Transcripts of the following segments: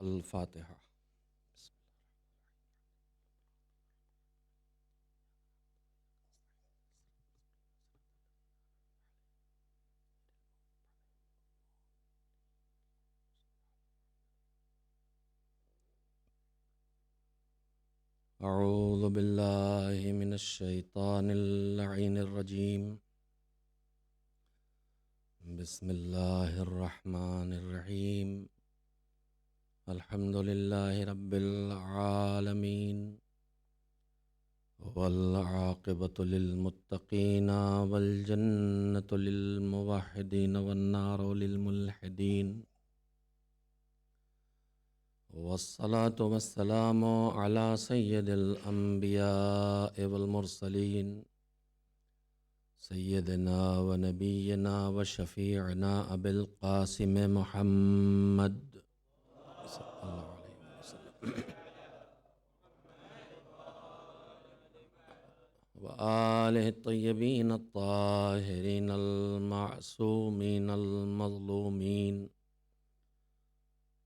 الفاتحہ۔ اعوذ باللہ من الشیطان اللعین الرجیم، بسم اللہ الرحمن الرحیم، الحمد للہ رب العالمین، والعاقبۃ للمتقین، والجنۃ للموحدین، والنار للملحدین، والصلاة والسلام على سید الانبیاء والمرسلین، سیدنا و نبینا و شفیعنا ابی القاسم محمد صلی اللہ علیہ وسلم وآلہ الطیبین الطاہرین المعصومین المظلومین،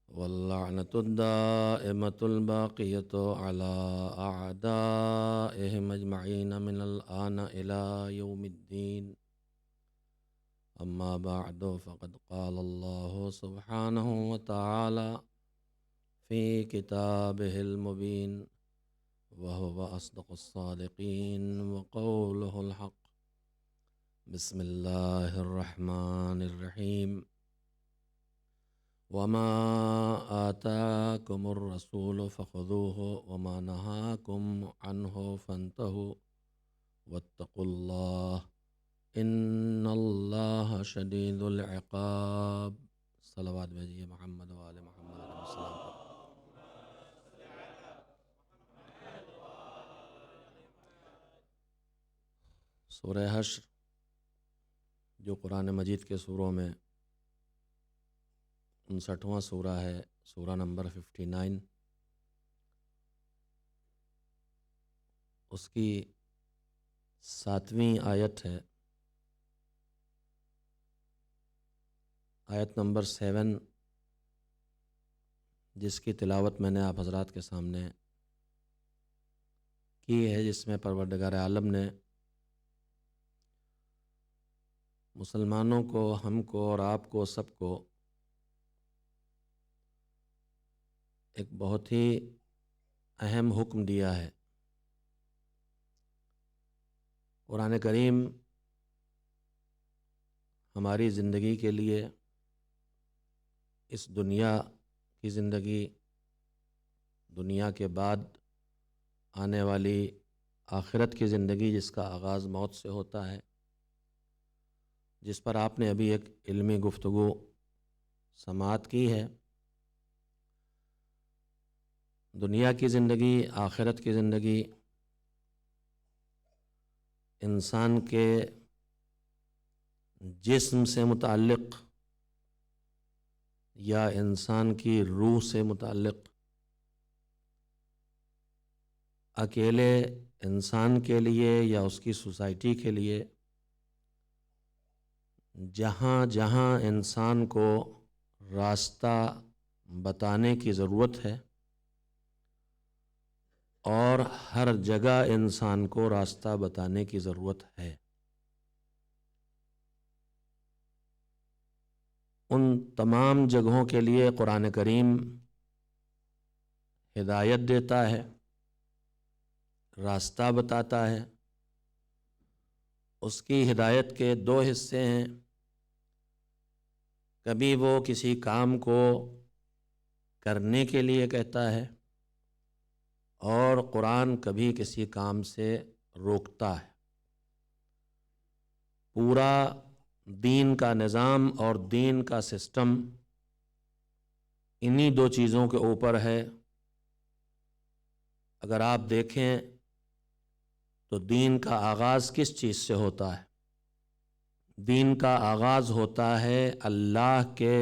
واللعنة الدائمة الباقية على أعدائهم أجمعين من الآن إلى يوم الدين. أما بعد، فقد قال الله سبحانه وتعالى في كتابه المبين، وهو أصدق الصادقين وقوله الحق. بسم الله الرحمن الرحيم. وما آتاكم الرسول فخذوه وما نهاكم عنه فانتهوا واتقوا الله إن الله شديد العقاب. صلوات بھیجیے محمد و آل محمد علیہ السلام پر۔ سورہ حشر جو قرآن مجید کے سوروں میں 59واں سورہ ہے، سورہ نمبر 59، اس کی 7ویں آیت ہے، آیت نمبر 7، جس کی تلاوت میں نے آپ حضرات کے سامنے کی ہے، جس میں پروردگار عالم نے مسلمانوں کو، ہم کو اور آپ کو، سب کو ایک بہت ہی اہم حکم دیا ہے۔ قرآن کریم ہماری زندگی کے لیے، اس دنیا کی زندگی، دنیا کے بعد آنے والی آخرت کی زندگی، جس کا آغاز موت سے ہوتا ہے، جس پر آپ نے ابھی ایک علمی گفتگو سماعت کی ہے۔ دنیا کی زندگی، آخرت کی زندگی انسان کے جسم سے متعلق یا انسان کی روح سے متعلق، اکیلے انسان کے لیے یا اس کی سوسائٹی کے لیے، جہاں جہاں انسان کو راستہ بتانے کی ضرورت ہے، اور ہر جگہ انسان کو راستہ بتانے کی ضرورت ہے، ان تمام جگہوں کے لیے قرآن کریم ہدایت دیتا ہے، راستہ بتاتا ہے۔ اس کی ہدایت کے 2 حصے ہیں۔ کبھی وہ کسی کام کو کرنے کے لیے کہتا ہے، اور قرآن کبھی کسی کام سے روکتا ہے۔ پورا دین کا نظام اور دین کا سسٹم انہی 2 چیزوں کے اوپر ہے۔ اگر آپ دیکھیں تو دین کا آغاز کس چیز سے ہوتا ہے؟ دین کا آغاز ہوتا ہے اللہ کے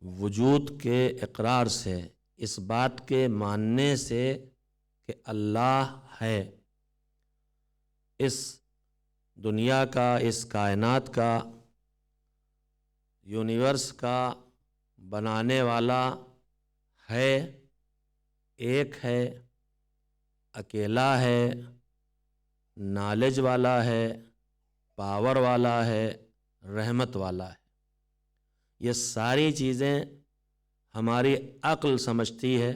وجود کے اقرار سے، اس بات کے ماننے سے کہ اللہ ہے، اس دنیا کا، اس کائنات کا، یونیورس کا بنانے والا ہے، ایک ہے، اکیلا ہے، نالج والا ہے، پاور والا ہے، رحمت والا ہے۔ یہ ساری چیزیں ہماری عقل سمجھتی ہے۔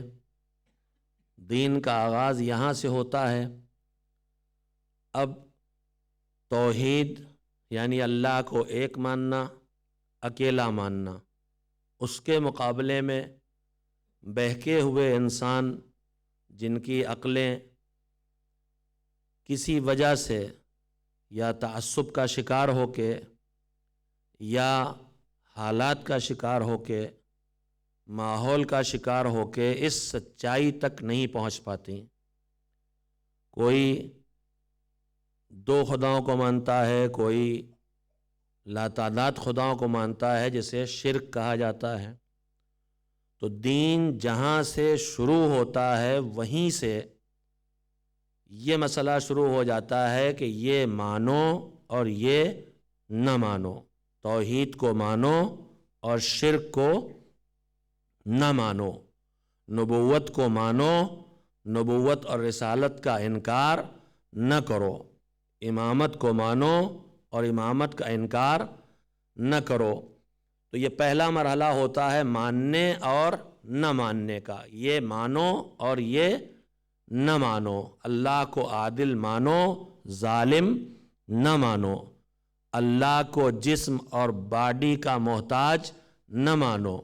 دین کا آغاز یہاں سے ہوتا ہے۔ اب توحید یعنی اللہ کو ایک ماننا، اکیلا ماننا، اس کے مقابلے میں بہکے ہوئے انسان جن کی عقلیں کسی وجہ سے یا تعصب کا شکار ہو کے یا حالات کا شکار ہو کے، ماحول کا شکار ہو کے اس سچائی تک نہیں پہنچ پاتی۔ کوئی دو خداؤں کو مانتا ہے، کوئی لاتعداد خداؤں کو مانتا ہے جسے شرک کہا جاتا ہے۔ تو دین جہاں سے شروع ہوتا ہے وہیں سے یہ مسئلہ شروع ہو جاتا ہے کہ یہ مانو اور یہ نہ مانو، توحید کو مانو اور شرک کو نہ مانو، نبوت کو مانو، نبوت اور رسالت کا انکار نہ کرو، امامت کو مانو اور امامت کا انکار نہ کرو۔ تو یہ پہلا مرحلہ ہوتا ہے ماننے اور نہ ماننے کا۔ یہ مانو اور یہ نہ مانو، اللہ کو عادل مانو، ظالم نہ مانو، اللہ کو جسم اور باڈی کا محتاج نہ مانو۔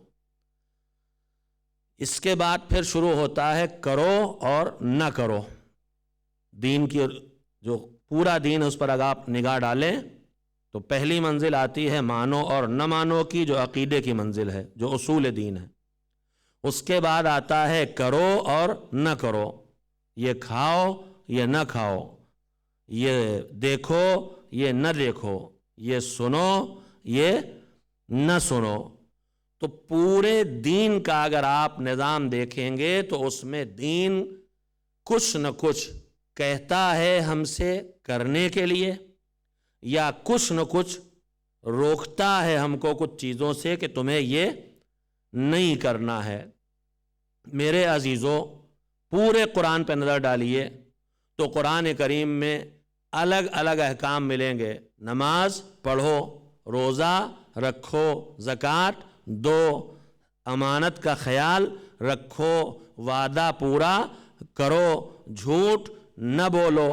اس کے بعد پھر شروع ہوتا ہے کرو اور نہ کرو۔ دین کی جو پورا دین اس پر اگر آپ نگاہ ڈالیں تو پہلی منزل آتی ہے مانو اور نہ مانو کی، جو عقیدے کی منزل ہے، جو اصول دین ہے۔ اس کے بعد آتا ہے کرو اور نہ کرو، یہ کھاؤ یہ نہ کھاؤ، یہ دیکھو یہ نہ دیکھو، یہ سنو یہ نہ سنو۔ تو پورے دین کا اگر آپ نظام دیکھیں گے تو اس میں دین کچھ نہ کچھ کہتا ہے ہم سے کرنے کے لیے، یا کچھ نہ کچھ روکتا ہے ہم کو کچھ چیزوں سے کہ تمہیں یہ نہیں کرنا ہے۔ میرے عزیزوں، پورے قرآن پہ نظر ڈالیے تو قرآن کریم میں الگ الگ احکام ملیں گے۔ نماز پڑھو، روزہ رکھو، زکوٰۃ دو، امانت کا خیال رکھو، وعدہ پورا کرو، جھوٹ نہ بولو،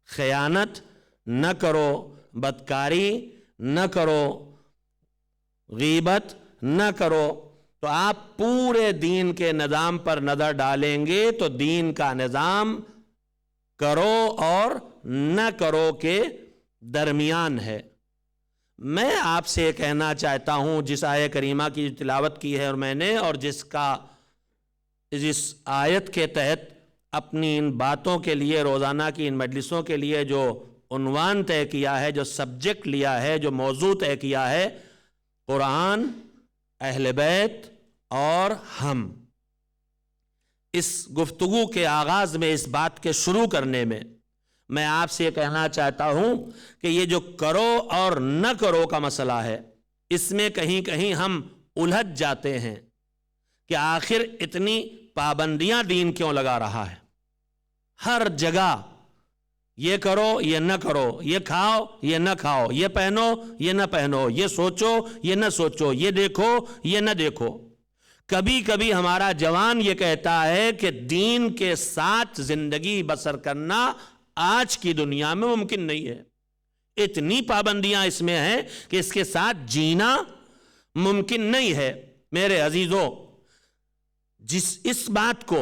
خیانت نہ کرو، بدکاری نہ کرو، غیبت نہ کرو۔ تو آپ پورے دین کے نظام پر نظر ڈالیں گے تو دین کا نظام کرو اور نہ کرو کے درمیان ہے۔ میں آپ سے کہنا چاہتا ہوں، جس آیہ کریمہ کی تلاوت کی ہے اور میں نے، اور جس آیت کے تحت اپنی ان باتوں کے لیے، روزانہ کی ان مجلسوں کے لیے جو عنوان طے کیا ہے، جو سبجیکٹ لیا ہے، جو موضوع طے کیا ہے، قرآن، اہل بیت اور ہم۔ اس گفتگو کے آغاز میں، اس بات کے شروع کرنے میں میں آپ سے یہ کہنا چاہتا ہوں کہ یہ جو کرو اور نہ کرو کا مسئلہ ہے، اس میں کہیں کہیں ہم الجھ جاتے ہیں کہ آخر اتنی پابندیاں دین کیوں لگا رہا ہے۔ ہر جگہ یہ کرو یہ نہ کرو، یہ کھاؤ یہ نہ کھاؤ، یہ پہنو یہ نہ پہنو، یہ سوچو یہ نہ سوچو، یہ دیکھو یہ نہ دیکھو۔ کبھی کبھی ہمارا جوان یہ کہتا ہے کہ دین کے ساتھ زندگی بسر کرنا آج کی دنیا میں ممکن نہیں ہے، اتنی پابندیاں اس میں ہیں کہ اس کے ساتھ جینا ممکن نہیں ہے۔ میرے عزیزوں، اس بات کو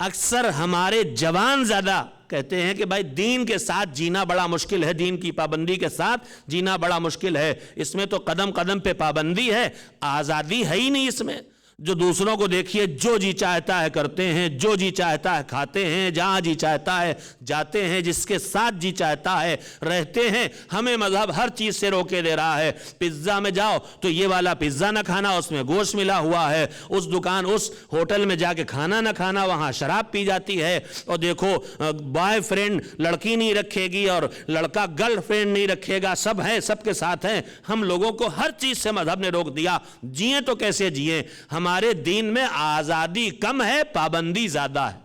اکثر ہمارے جوان زیادہ کہتے ہیں کہ بھائی دین کے ساتھ جینا بڑا مشکل ہے، دین کی پابندی کے ساتھ جینا بڑا مشکل ہے، اس میں تو قدم قدم پہ پابندی ہے، آزادی ہے ہی نہیں اس میں۔ جو دوسروں کو دیکھیے، جو جی چاہتا ہے کرتے ہیں، جو جی چاہتا ہے کھاتے ہیں، جہاں جی چاہتا ہے جاتے ہیں، جس کے ساتھ جی چاہتا ہے رہتے ہیں۔ ہمیں مذہب ہر چیز سے روکے دے رہا ہے۔ پزا میں جاؤ تو یہ والا پزا نہ کھانا، اس میں گوشت ملا ہوا ہے، اس دکان اس ہوٹل میں جا کے کھانا نہ کھانا، وہاں شراب پی جاتی ہے، اور دیکھو بوائے فرینڈ لڑکی نہیں رکھے گی اور لڑکا گرل فرینڈ نہیں رکھے گا، سب ہیں، سب کے ساتھ ہیں۔ ہم لوگوں کو ہر چیز سے مذہب نے روک دیا، جئیں تو کیسے جئیں؟ ہمارے دین میں آزادی کم ہے، پابندی زیادہ ہے.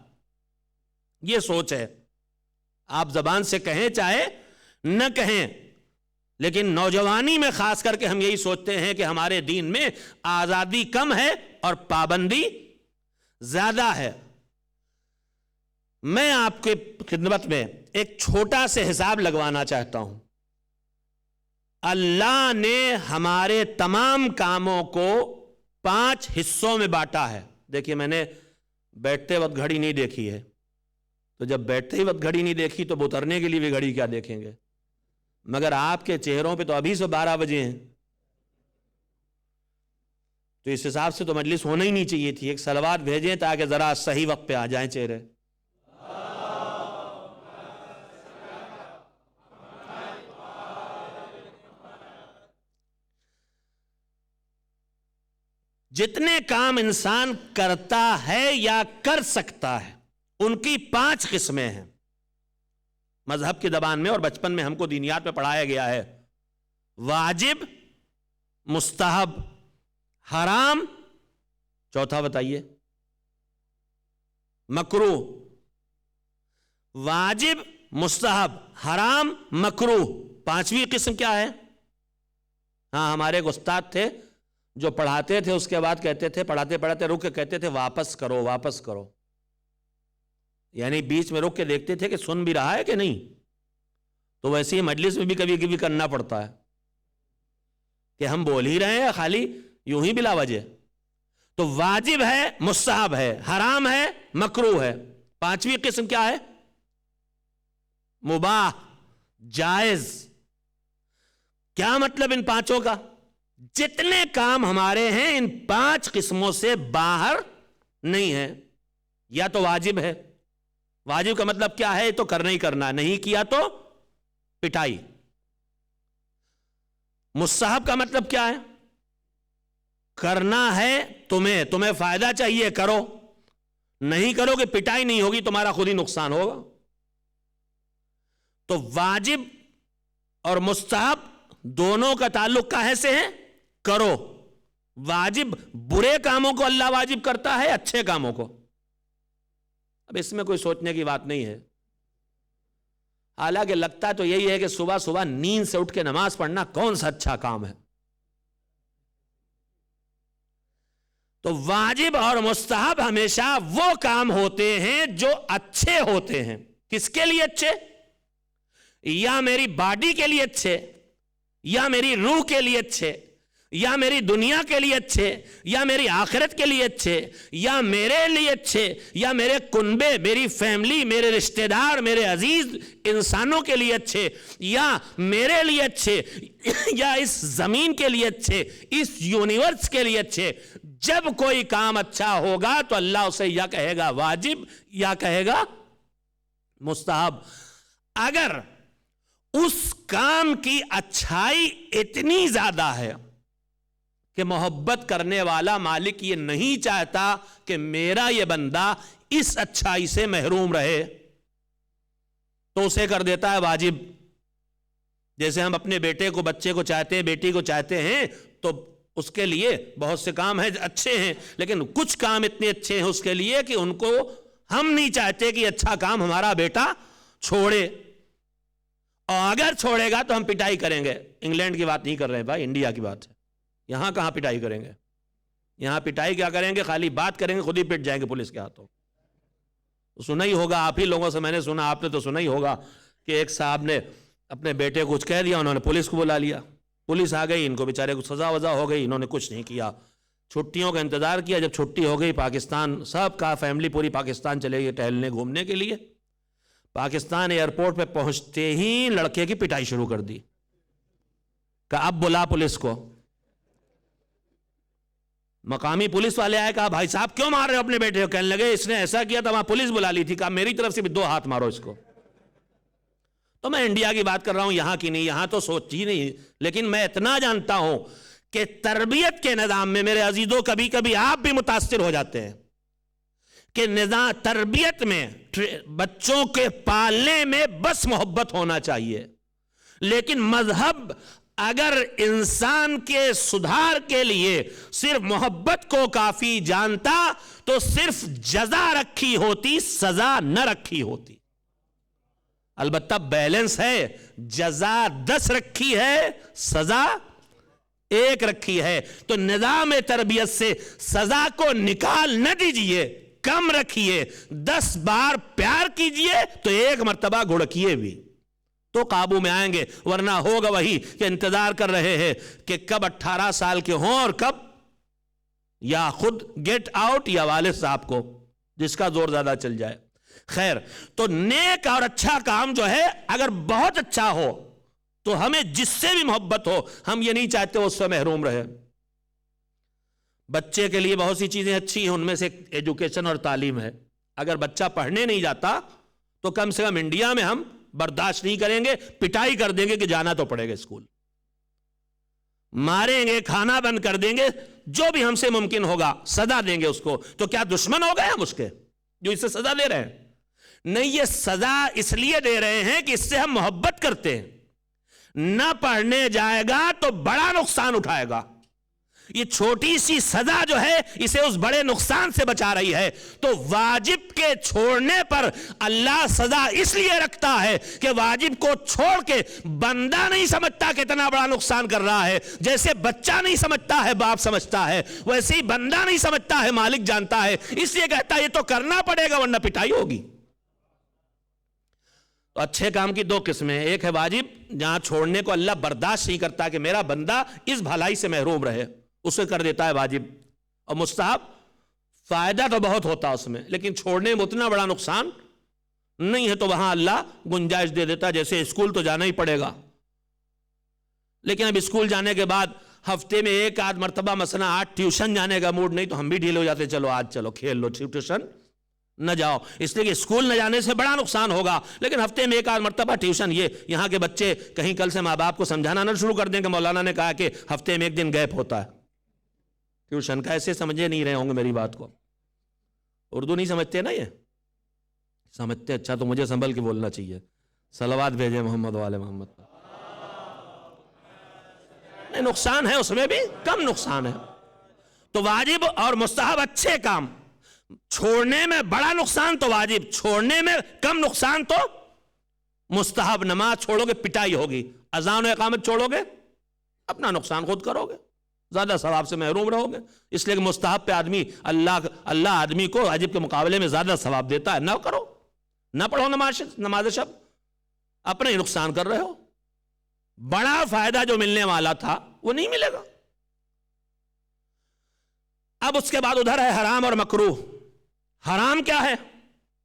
یہ سوچ ہے. آپ زبان سے کہیں چاہے نہ کہیں، لیکن نوجوانی میں خاص کر کے ہم یہی سوچتے ہیں کہ ہمارے دین میں آزادی کم ہے اور پابندی زیادہ ہے. میں آپ کے خدمت میں ایک چھوٹا سے حساب لگوانا چاہتا ہوں. اللہ نے ہمارے تمام کاموں کو 5 حصوں میں بانٹا ہے. دیکھیے، میں نے بیٹھتے وقت گھڑی نہیں دیکھی ہے، تو جب بیٹھتے ہی وقت گھڑی نہیں دیکھی تو اترنے کے لیے بھی گھڑی کیا دیکھیں گے؟ مگر آپ کے چہروں پہ تو ابھی سے 12 بجے ہیں، تو اس حساب سے تو مجلس ہونا ہی نہیں چاہیے تھی. ایک صلوات بھیجیں تاکہ ذرا صحیح وقت پہ آ جائیں چہرے. جتنے کام انسان کرتا ہے یا کر سکتا ہے ان کی 5 قسمیں ہیں. مذہب کی زبان میں اور بچپن میں ہم کو دینیات میں پڑھایا گیا ہے: واجب، مستحب، حرام، چوتھا بتائیے، مکروہ. واجب، مستحب، حرام، مکروہ. 5ویں قسم کیا ہے؟ ہاں، ہمارے ایک استاد تھے جو پڑھاتے تھے، اس کے بعد کہتے تھے، پڑھاتے پڑھاتے رک کے کہتے تھے واپس کرو واپس کرو. یعنی بیچ میں رک کے دیکھتے تھے کہ سن بھی رہا ہے کہ نہیں. تو ویسے ہی مجلس میں بھی کبھی کبھی کرنا پڑتا ہے کہ ہم بول ہی رہے ہیں خالی یوں ہی بلا وجہ. تو واجب ہے، مستحب ہے، حرام ہے، مکروہ ہے. 5ویں قسم کیا ہے؟ مباح، جائز. کیا مطلب ان 5 کا؟ جتنے کام ہمارے ہیں ان 5 قسموں سے باہر نہیں ہے. یا تو واجب ہے. واجب کا مطلب کیا ہے؟ تو کرنا ہی کرنا، نہیں کیا تو پٹائی. مستحب کا مطلب کیا ہے؟ کرنا ہے تمہیں فائدہ چاہیے کرو، نہیں کرو گے پٹائی نہیں ہوگی، تمہارا خود ہی نقصان ہوگا. تو واجب اور مستحب دونوں کا تعلق کہاں سے ہے؟ کرو. واجب برے کاموں کو اللہ واجب کرتا ہے، اچھے کاموں کو. اب اس میں کوئی سوچنے کی بات نہیں ہے. حالانکہ لگتا تو یہی ہے کہ صبح صبح نیند سے اٹھ کے نماز پڑھنا کون سا اچھا کام ہے. تو واجب اور مستحب ہمیشہ وہ کام ہوتے ہیں جو اچھے ہوتے ہیں. کس کے لیے اچھے؟ یا میری باڈی کے لیے اچھے، یا میری روح کے لیے اچھے، یا میری دنیا کے لیے اچھے، یا میری آخرت کے لیے اچھے، یا میرے لیے اچھے، یا میرے کنبے، میری فیملی، میرے رشتہ دار، میرے عزیز انسانوں کے لیے اچھے، یا میرے لیے اچھے، یا اس زمین کے لیے اچھے، اس یونیورس کے لیے اچھے. جب کوئی کام اچھا ہوگا تو اللہ اسے یا کہے گا واجب یا کہے گا مستحب. اگر اس کام کی اچھائی اتنی زیادہ ہے کہ محبت کرنے والا مالک یہ نہیں چاہتا کہ میرا یہ بندہ اس اچھائی سے محروم رہے، تو اسے کر دیتا ہے واجب. جیسے ہم اپنے بیٹے کو، بچے کو چاہتے ہیں، بیٹی کو چاہتے ہیں، تو اس کے لیے بہت سے کام ہیں اچھے ہیں، لیکن کچھ کام اتنے اچھے ہیں اس کے لیے کہ ان کو ہم نہیں چاہتے کہ اچھا کام ہمارا بیٹا چھوڑے. اور اگر چھوڑے گا تو ہم پٹائی کریں گے. انگلینڈ کی بات نہیں کر رہے بھائی، انڈیا کی بات ہے. یہاں کہاں پٹائی کریں گے؟ یہاں پٹائی کیا کریں گے؟ خالی بات کریں گے، خود ہی پٹ جائیں گے پولیس کے ہاتھوں. سنا ہی ہوگا آپ ہی لوگوں سے، میں نے سنا، آپ نے تو سنا ہی ہوگا کہ ایک صاحب نے اپنے بیٹے کو کچھ کہہ دیا، انہوں نے پولیس کو بلا لیا. پولیس آ گئی، ان کو بیچارے کو سزا وزا ہو گئی، انہوں نے کچھ نہیں کیا. چھٹیوں کا انتظار کیا. جب چھٹی ہو گئی، پاکستان سب کا فیملی پوری پاکستان چلے گئی ٹہلنے گھومنے کے لیے. پاکستان ایئرپورٹ پہ پہنچتے ہی لڑکے کی پٹائی شروع کر دی. کہا اب بلا پولیس کو. مقامی پولیس والے آئے، کہا بھائی صاحب کیوں مار رہے ہو اپنے بیٹے کو؟ کہنے لگے اس نے ایسا کیا تھا، وہاں پولیس بلا لی تھی. کہا میری طرف سے بھی 2 ہاتھ مارو اس کو. تو میں انڈیا کی بات کر رہا ہوں، یہاں کی نہیں. یہاں تو سوچ ہی نہیں. لیکن میں اتنا جانتا ہوں کہ تربیت کے نظام میں میرے عزیزوں کبھی کبھی آپ بھی متاثر ہو جاتے ہیں کہ نظام تربیت میں بچوں کے پالنے میں بس محبت ہونا چاہیے، لیکن مذہب اگر انسان کے سدھار کے لیے صرف محبت کو کافی جانتا تو صرف جزا رکھی ہوتی، سزا نہ رکھی ہوتی. البتہ بیلنس ہے، جزا 10 رکھی ہے، سزا 1 رکھی ہے. تو نظام تربیت سے سزا کو نکال نہ دیجئے، کم رکھیے. 10 بار پیار کیجئے تو 1 مرتبہ گھڑکیے بھی، تو قابو میں آئیں گے. ورنہ ہوگا وہی کہ انتظار کر رہے ہیں کہ کب 18 سال کے ہوں اور کب یا خود گیٹ آؤٹ یا والد صاحب کو، جس کا زور زیادہ چل جائے. خیر، تو نیک اور اچھا کام جو ہے اگر بہت اچھا ہو تو ہمیں جس سے بھی محبت ہو، ہم یہ نہیں چاہتے وہ اس سے محروم رہے. بچے کے لیے بہت سی چیزیں اچھی ہیں، ان میں سے ایجوکیشن اور تعلیم ہے. اگر بچہ پڑھنے نہیں جاتا تو کم سے کم انڈیا میں ہم برداشت نہیں کریں گے، پٹائی کر دیں گے کہ جانا تو پڑے گا اسکول، ماریں گے، کھانا بند کر دیں گے، جو بھی ہم سے ممکن ہوگا سزا دیں گے اس کو. تو کیا دشمن ہو گئے ہم اس کے جو اسے سزا دے رہے ہیں؟ نہیں، یہ سزا اس لیے دے رہے ہیں کہ اس سے ہم محبت کرتے ہیں. نہ پڑھنے جائے گا تو بڑا نقصان اٹھائے گا. یہ چھوٹی سی سزا جو ہے اسے اس بڑے نقصان سے بچا رہی ہے. تو واجب کے چھوڑنے پر اللہ سزا اس لیے رکھتا ہے کہ واجب کو چھوڑ کے بندہ نہیں سمجھتا کہ اتنا بڑا نقصان کر رہا ہے. جیسے بچہ نہیں سمجھتا ہے باپ سمجھتا ہے، ویسے ہی بندہ نہیں سمجھتا ہے مالک جانتا ہے. اس لیے کہتا ہے یہ تو کرنا پڑے گا ورنہ پٹائی ہوگی. تو اچھے کام کی 2 قسمیں، ایک ہے واجب جہاں چھوڑنے کو اللہ برداشت نہیں کرتا کہ میرا بندہ اس بھلائی سے محروم رہے، اسے کر دیتا ہے واجب. اور مستحب فائدہ تو بہت ہوتا اس میں، لیکن چھوڑنے میں اتنا بڑا نقصان نہیں ہے، تو وہاں اللہ گنجائش دے دیتا. جیسے اسکول تو جانا ہی پڑے گا، لیکن اب اسکول جانے کے بعد ہفتے میں 1 آدھ مرتبہ مثلا آج ٹیوشن جانے کا موڈ نہیں تو ہم بھی ڈھیل ہو جاتے، چلو آج چلو کھیل لو، ٹیوشن نہ جاؤ. اس لیے کہ اسکول نہ جانے سے بڑا نقصان ہوگا، لیکن ہفتے میں 1 آدھ مرتبہ ٹیوشن. یہ یہاں کے بچے کہیں کل سے ماں باپ کو سمجھانا نہ شروع کر دیں کہ مولانا نے کہا کہ ہفتے میں 1 دن گیپ ہوتا ہے ٹیوشن کا. ایسے سمجھے نہیں رہے ہوں گے میری بات کو. اردو نہیں سمجھتے نا، یہ سمجھتے اچھا تو مجھے سنبھل کے بولنا چاہیے. صلوات بھیجے محمد والے محمد. نقصان ہے اس میں بھی، کم نقصان ہے. تو واجب اور مستحب اچھے کام، چھوڑنے میں بڑا نقصان تو واجب، چھوڑنے میں کم نقصان تو مستحب. نماز چھوڑو گے پٹائی ہوگی، اذان و اقامت چھوڑو گے اپنا نقصان خود کرو گے، زیادہ ثواب سے محروم رہو گے. اس لیے کہ مستحب پہ اللہ آدمی کو واجب کے مقابلے میں زیادہ ثواب دیتا ہے. نہ کرو، نہ پڑھو نماز شب، اپنے ہی نقصان کر رہے ہو. بڑا فائدہ جو ملنے والا تھا وہ نہیں ملے گا. اب اس کے بعد ادھر ہے حرام اور مکروہ. حرام کیا ہے؟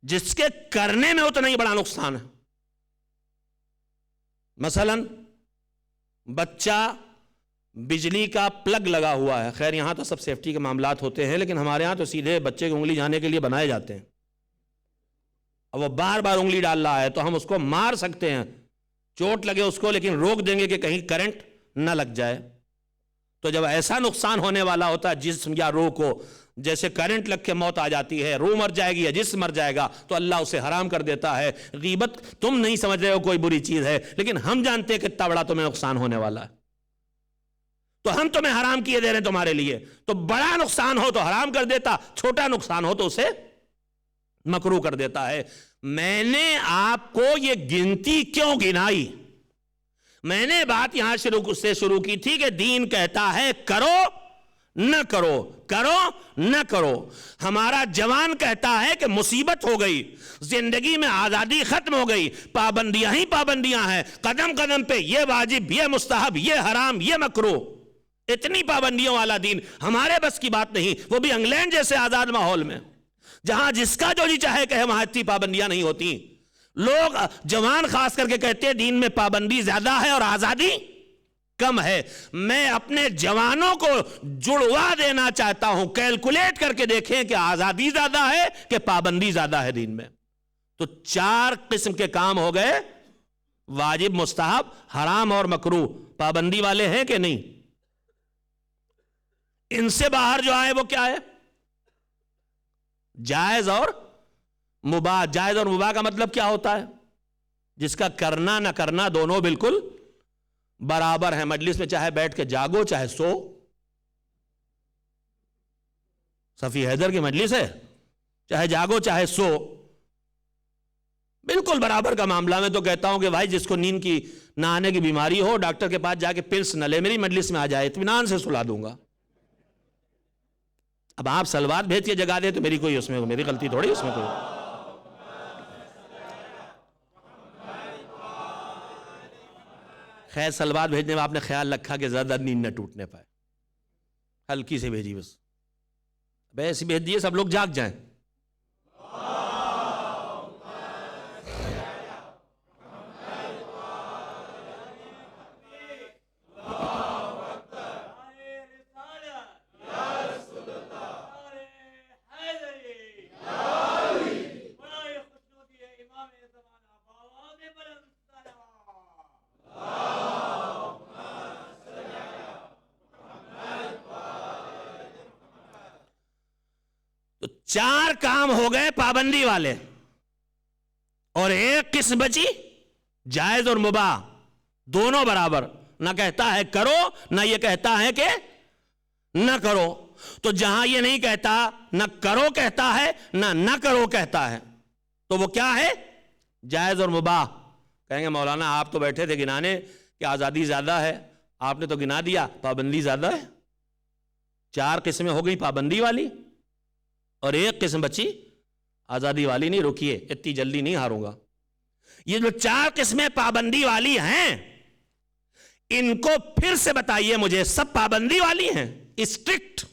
جس کے کرنے میں اتنا ہی بڑا نقصان ہے. مثلا بچہ بجلی کا پلگ لگا ہوا ہے، خیر یہاں تو سب سیفٹی کے معاملات ہوتے ہیں، لیکن ہمارے ہاں تو سیدھے بچے کی انگلی جانے کے لیے بنائے جاتے ہیں. اب وہ بار بار انگلی ڈال رہا ہے تو ہم اس کو مار سکتے ہیں، چوٹ لگے اس کو، لیکن روک دیں گے کہ کہیں کرنٹ نہ لگ جائے. تو جب ایسا نقصان ہونے والا ہوتا ہے جسم یا روح کو، جیسے کرنٹ لگ کے موت آ جاتی ہے، روح مر جائے گی یا جسم مر جائے گا، تو اللہ اسے حرام کر دیتا ہے. غیبت تم نہیں سمجھ رہے ہو کوئی بری چیز ہے، لیکن ہم جانتے ہیں کتنا بڑا تمہیں نقصان ہونے والا ہے، تو ہم تمہیں حرام کیے دے رہے ہیں تمہارے لیے. تو بڑا نقصان ہو تو حرام کر دیتا، چھوٹا نقصان ہو تو اسے مکروہ کر دیتا ہے. میں نے آپ کو یہ گنتی کیوں گنائی؟ میں نے بات یہاں سے شروع کی تھی کہ دین کہتا ہے کرو نہ کرو، کرو نہ کرو. ہمارا جوان کہتا ہے کہ مصیبت ہو گئی، زندگی میں آزادی ختم ہو گئی، پابندیاں ہی پابندیاں ہیں، قدم قدم پہ یہ واجب، یہ مستحب، یہ حرام، یہ مکروہ. اتنی پابندیوں والا دین ہمارے بس کی بات نہیں. وہ بھی انگلینڈ جیسے آزاد ماحول میں، جہاں جس کا جو جی چاہے کہ وہاں اتنی پابندیاں نہیں ہوتی. لوگ جوان خاص کر کے کہتے ہیں دین میں پابندی زیادہ ہے اور آزادی کم ہے. میں اپنے جوانوں کو جڑوا دینا چاہتا ہوں، کیلکولیٹ کر کے دیکھیں کہ آزادی زیادہ ہے کہ پابندی زیادہ ہے دین میں. تو 4 قسم کے کام ہو گئے، واجب، مستحب، حرام اور مکروہ. پابندی والے ہیں کہ نہیں؟ ان سے باہر جو آئے وہ کیا ہے؟ جائز اور مباح. جائز اور مباح کا مطلب کیا ہوتا ہے؟ جس کا کرنا نہ کرنا دونوں بالکل برابر ہیں مجلس میں، چاہے بیٹھ کے جاگو چاہے سو. صفی حیدر کی مجلس ہے، چاہے جاگو چاہے سو، بالکل برابر کا معاملہ. میں تو کہتا ہوں کہ بھائی جس کو نیند کی نہ آنے کی بیماری ہو، ڈاکٹر کے پاس جا کے پلس نہ لے، میری مجلس میں آ جائے، اطمینان سے سلا دوں گا. اب آپ سلوات بھیج کے جگا دیں تو میری کوئی اس میں میری غلطی تھوڑی اس میں کوئی. خیر سلوات بھیجنے میں آپ نے خیال رکھا کہ زیادہ نیند نہ ٹوٹنے پائے، ہلکی سے بھیجی بس، ایسے بھیج دیے سب لوگ جاگ جائیں. تو 4 کام ہو گئے پابندی والے، اور ایک قسم بچی جائز اور مباح، دونوں برابر. نہ کہتا ہے کرو، نہ یہ کہتا ہے کہ نہ کرو. تو جہاں یہ نہیں کہتا، نہ کرو کہتا ہے نہ کرو کہتا ہے، تو وہ کیا ہے؟ جائز اور مباح. کہیں گے مولانا آپ تو بیٹھے تھے گنانے کہ آزادی زیادہ ہے، آپ نے تو گنا دیا پابندی زیادہ ہے. 4 قسمیں ہو گئی پابندی والی، اور ایک قسم بچی آزادی والی. نہیں رکیے، اتنی جلدی نہیں ہاروں گا. یہ جو 4 قسمیں پابندی والی ہیں، ان کو پھر سے بتائیے مجھے. سب پابندی والی ہیں، اسٹرکٹ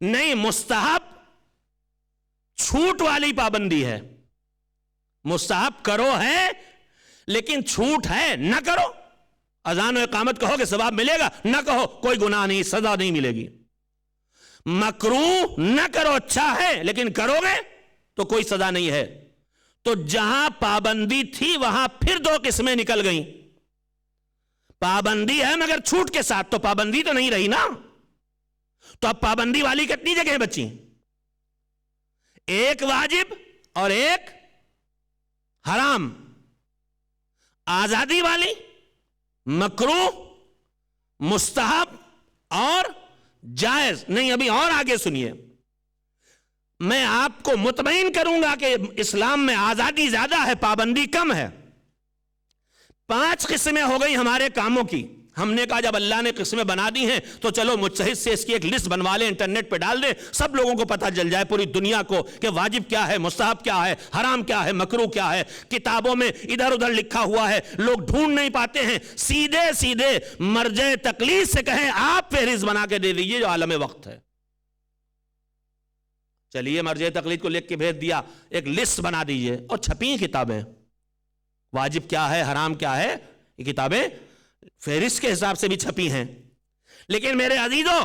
نہیں، مستحب چھوٹ والی پابندی ہے. مستحب کرو ہے لیکن چھوٹ ہے نہ کرو. اذان و اقامت کہو کہ ثواب ملے گا، نہ کہو کوئی گناہ نہیں، سزا نہیں ملے گی. مکروہ نہ کرو اچھا ہے لیکن کرو گے تو کوئی سزا نہیں ہے. تو جہاں پابندی تھی وہاں پھر 2 قسمیں نکل گئیں. پابندی ہے مگر چھوٹ کے ساتھ، تو پابندی تو نہیں رہی نا. تو اب پابندی والی کتنی جگہیں بچی؟ ایک واجب اور ایک حرام. آزادی والی مکروہ، مستحب اور جائز. نہیں ابھی اور آگے سنیے، میں آپ کو مطمئن کروں گا کہ اسلام میں آزادی زیادہ ہے، پابندی کم ہے. 5 قسمیں ہو گئی ہمارے کاموں کی. ہم نے کہا جب اللہ نے قسمیں بنا دی ہیں تو چلو مجتہد سے اس کی ایک لسٹ بنوا لیں، انٹرنیٹ پہ ڈال دیں، سب لوگوں کو پتہ چل جائے، پوری دنیا کو، کہ واجب کیا ہے، مستحب کیا ہے، حرام کیا ہے، مکروہ کیا ہے. کتابوں میں ادھر ادھر لکھا ہوا ہے، لوگ ڈھونڈ نہیں پاتے ہیں. سیدھے مرجع تقلید سے کہیں آپ فہرست بنا کے دے دیجئے جو عالم وقت ہے. چلیے مرجع تقلید کو لکھ کے بھیج دیا، ایک لسٹ بنا دیجئے، اور چھپی ہیں کتابیں. واجب کیا ہے، حرام کیا ہے، یہ کتابیں فہرست کے حساب سے بھی چھپی ہیں. لیکن میرے عزیزوں،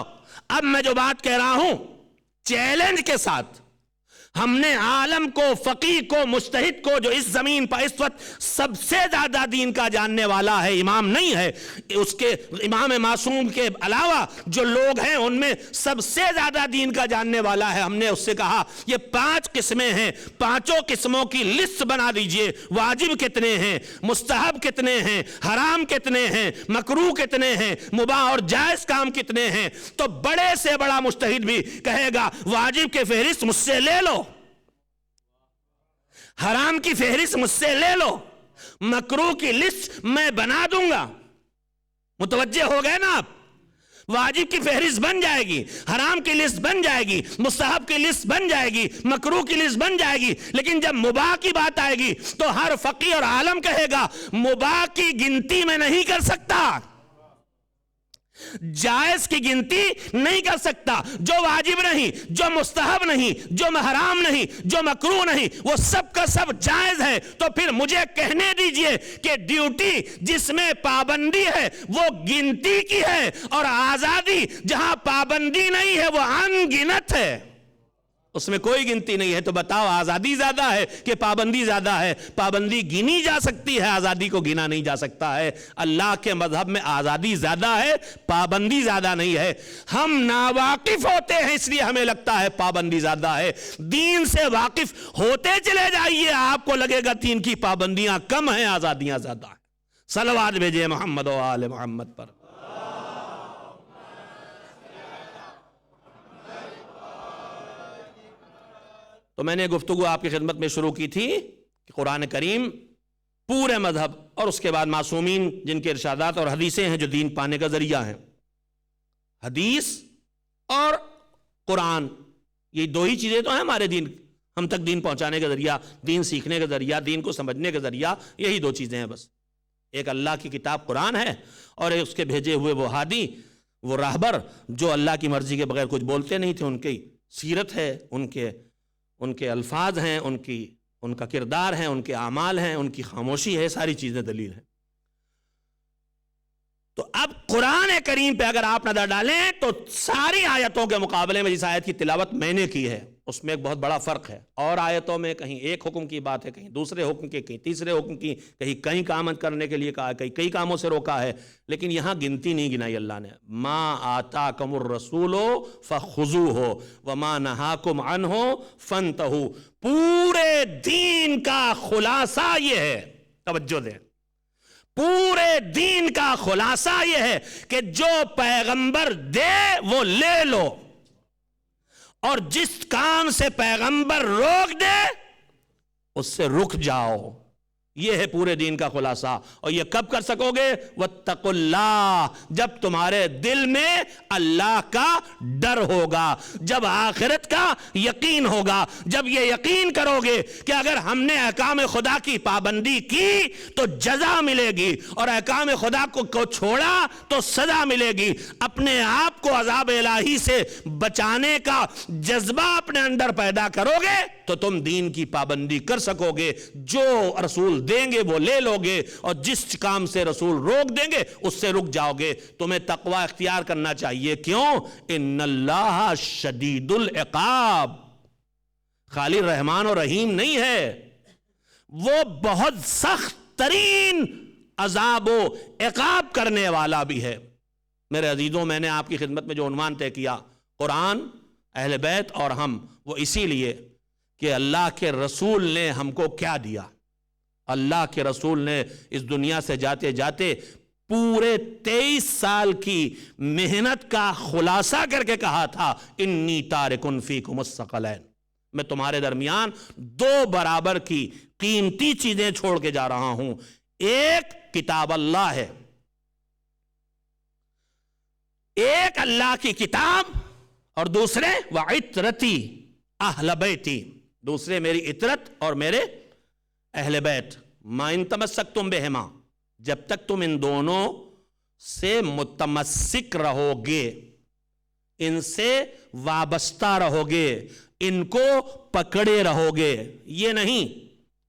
اب میں جو بات کہہ رہا ہوں چیلنج کے ساتھ، ہم نے عالم کو، فقیہ کو، مجتہد کو، جو اس زمین پر اس وقت سب سے زیادہ دین کا جاننے والا ہے، امام نہیں ہے، اس کے امام معصوم کے علاوہ جو لوگ ہیں ان میں سب سے زیادہ دین کا جاننے والا ہے، ہم نے اس سے کہا یہ 5 قسمیں ہیں، 5 قسموں کی لسٹ بنا دیجئے. واجب کتنے ہیں، مستحب کتنے ہیں، حرام کتنے ہیں، مکروہ کتنے ہیں، مباح اور جائز کام کتنے ہیں. تو بڑے سے بڑا مجتہد بھی کہے گا واجب کے فہرست مجھ سے لے لو، حرام کی فہرست مجھ سے لے لو، مکروہ کی لسٹ میں بنا دوں گا. متوجہ ہو گئے نا آپ؟ واجب کی فہرست بن جائے گی، حرام کی لسٹ بن جائے گی، مستحب کی لسٹ بن جائے گی، مکروہ کی لسٹ بن جائے گی. لیکن جب مباح کی بات آئے گی تو ہر فقیہ اور عالم کہے گا مباح کی گنتی میں نہیں کر سکتا، جائز کی گنتی نہیں کر سکتا. جو واجب نہیں، جو مستحب نہیں، جو حرام نہیں، جو مکروہ نہیں، وہ سب کا سب جائز ہے. تو پھر مجھے کہنے دیجئے کہ ڈیوٹی جس میں پابندی ہے وہ گنتی کی ہے، اور آزادی جہاں پابندی نہیں ہے وہ ان گنت ہے، اس میں کوئی گنتی نہیں ہے. تو بتاؤ آزادی زیادہ ہے کہ پابندی زیادہ ہے؟ پابندی گنی جا سکتی ہے، آزادی کو گنا نہیں جا سکتا ہے. اللہ کے مذہب میں آزادی زیادہ ہے، پابندی زیادہ نہیں ہے. ہم ناواقف ہوتے ہیں اس لیے ہمیں لگتا ہے پابندی زیادہ ہے. دین سے واقف ہوتے چلے جائیے، آپ کو لگے گا دین کی پابندیاں کم ہیں، آزادیاں زیادہ ہیں. صلوات بھیجیے محمد و آل محمد پر۔ تو میں نے گفتگو آپ کی خدمت میں شروع کی تھی کہ قرآن کریم پورے مذہب اور اس کے بعد معصومین جن کے ارشادات اور حدیثیں ہیں جو دین پانے کا ذریعہ ہیں، حدیث اور قرآن، یہ دو ہی چیزیں تو ہیں ہمارے دین، ہم تک دین پہنچانے کا ذریعہ، دین سیکھنے کا ذریعہ، دین کو سمجھنے کا ذریعہ، یہی دو چیزیں ہیں بس۔ ایک اللہ کی کتاب قرآن ہے، اور ایک اس کے بھیجے ہوئے وہ ہادی، وہ راہبر جو اللہ کی مرضی کے بغیر کچھ بولتے نہیں تھے، ان کی سیرت ہے، ان کے الفاظ ہیں، ان کا کردار ہے، ان کے اعمال ہیں، ان کی خاموشی ہے، ساری چیزیں دلیل ہیں۔ تو اب قرآن کریم پہ اگر آپ نظر ڈالیں تو ساری آیتوں کے مقابلے میں جس آیت کی تلاوت میں نے کی ہے اس میں ایک بہت بڑا فرق ہے۔ اور آیتوں میں کہیں ایک حکم کی بات ہے، کہیں دوسرے حکم کی، کہیں تیسرے حکم کی، کہیں کئی کام کرنے کے لیے کہا ہے، کہیں کئی کاموں سے روکا ہے، لیکن یہاں گنتی نہیں گنائی اللہ نے۔ ما آتاکم الرسول فخذوہ وما نہاکم عنہ فانتہوا، پورے دین کا خلاصہ یہ ہے، توجہ دیں، پورے دین کا خلاصہ یہ ہے کہ جو پیغمبر دے وہ لے لو، اور جس کام سے پیغمبر روک دے اس سے رک جاؤ۔ یہ ہے پورے دین کا خلاصہ۔ اور یہ کب کر سکو گے؟ واتقوا اللہ، جب تمہارے دل میں اللہ کا ڈر ہوگا، جب آخرت کا یقین ہوگا، جب یہ یقین کرو گے کہ اگر ہم نے احکام خدا کی پابندی کی تو جزا ملے گی، اور احکام خدا کو چھوڑا تو سزا ملے گی، اپنے آپ کو عذاب الہی سے بچانے کا جذبہ اپنے اندر پیدا کرو گے تو تم دین کی پابندی کر سکو گے۔ جو رسول دیں گے وہ لے لو گے، اور جس کام سے رسول روک دیں گے اس سے رک جاؤ گے۔ تمہیں تقوی اختیار کرنا چاہیے، کیوں؟ ان اللہ شدید العقاب، خالی رحمان اور رحیم نہیں ہے، وہ بہت سخت ترین عذاب و عقاب کرنے والا بھی ہے۔ میرے عزیزوں، میں نے آپ کی خدمت میں جو عنوان طے کیا، قرآن، اہل بیت اور ہم، وہ اسی لیے کہ اللہ کے رسول نے ہم کو کیا دیا۔ اللہ کے رسول نے اس دنیا سے جاتے جاتے پورے 23 سال کی محنت کا خلاصہ کر کے کہا تھا، انی تارکن فیکم الثقلین، میں تمہارے درمیان دو برابر کی قیمتی چیزیں چھوڑ کے جا رہا ہوں۔ ایک کتاب اللہ ہے، ایک اللہ کی کتاب، اور دوسرے وعطرتی اہل بیتی، دوسرے میری عطرت اور میرے اہل بیت۔ ما ان تمسکتم بہما، جب تک تم ان دونوں سے متمسک رہو گے، ان سے وابستہ رہو گے، ان کو پکڑے رہو گے۔ یہ نہیں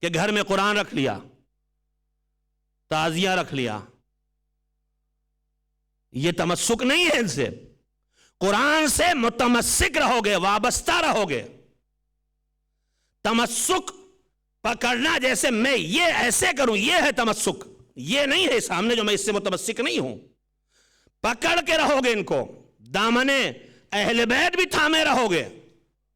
کہ گھر میں قرآن رکھ لیا، تعزیہ رکھ لیا، یہ تمسک نہیں ہے۔ ان سے قرآن سے متمسک رہو گے، وابستہ رہو گے۔ تمسک پکڑنا، جیسے میں یہ ایسے کروں، یہ ہے تمسک، یہ نہیں ہے سامنے جو میں اس سے متمسک نہیں ہوں۔ پکڑ کے رہو گے ان کو، دامنے اہل بیت بھی تھامے رہو گے،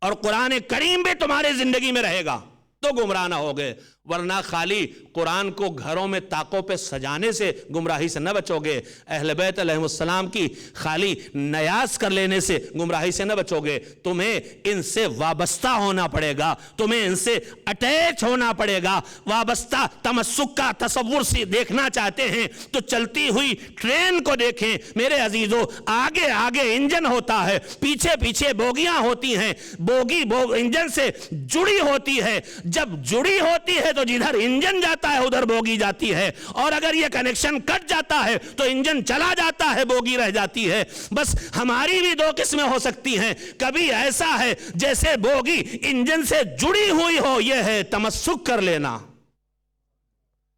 اور قرآن کریم بھی تمہاری زندگی میں رہے گا تو گمراہ نہ ہوگے۔ ورنہ خالی قرآن کو گھروں میں طاقوں پہ سجانے سے گمراہی سے نہ بچو گے، اہل بیت علیہ السلام کی خالی نیاز کر لینے سے گمراہی سے نہ بچو گے۔ تمہیں ان سے وابستہ ہونا پڑے گا، تمہیں ان سے اٹیچ ہونا پڑے گا۔ وابستہ تمسک کا تصور سے دیکھنا چاہتے ہیں تو چلتی ہوئی ٹرین کو دیکھیں میرے عزیزو، آگے آگے انجن ہوتا ہے، پیچھے پیچھے بوگیاں ہوتی ہیں، بوگی انجن سے جڑی ہوتی ہے، جب جڑی ہوتی ہے تو جدھر انجن جاتا ہے ادھر بوگی جاتی ہے، اور اگر یہ کنیکشن کٹ جاتا ہے تو انجن چلا جاتا ہے، بوگی رہ جاتی ہے۔ بس ہماری بھی دو قسمیں ہو سکتی ہیں، کبھی ایسا ہے جیسے بوگی انجن سے جڑی ہوئی ہو، یہ ہے تمسک کر لینا،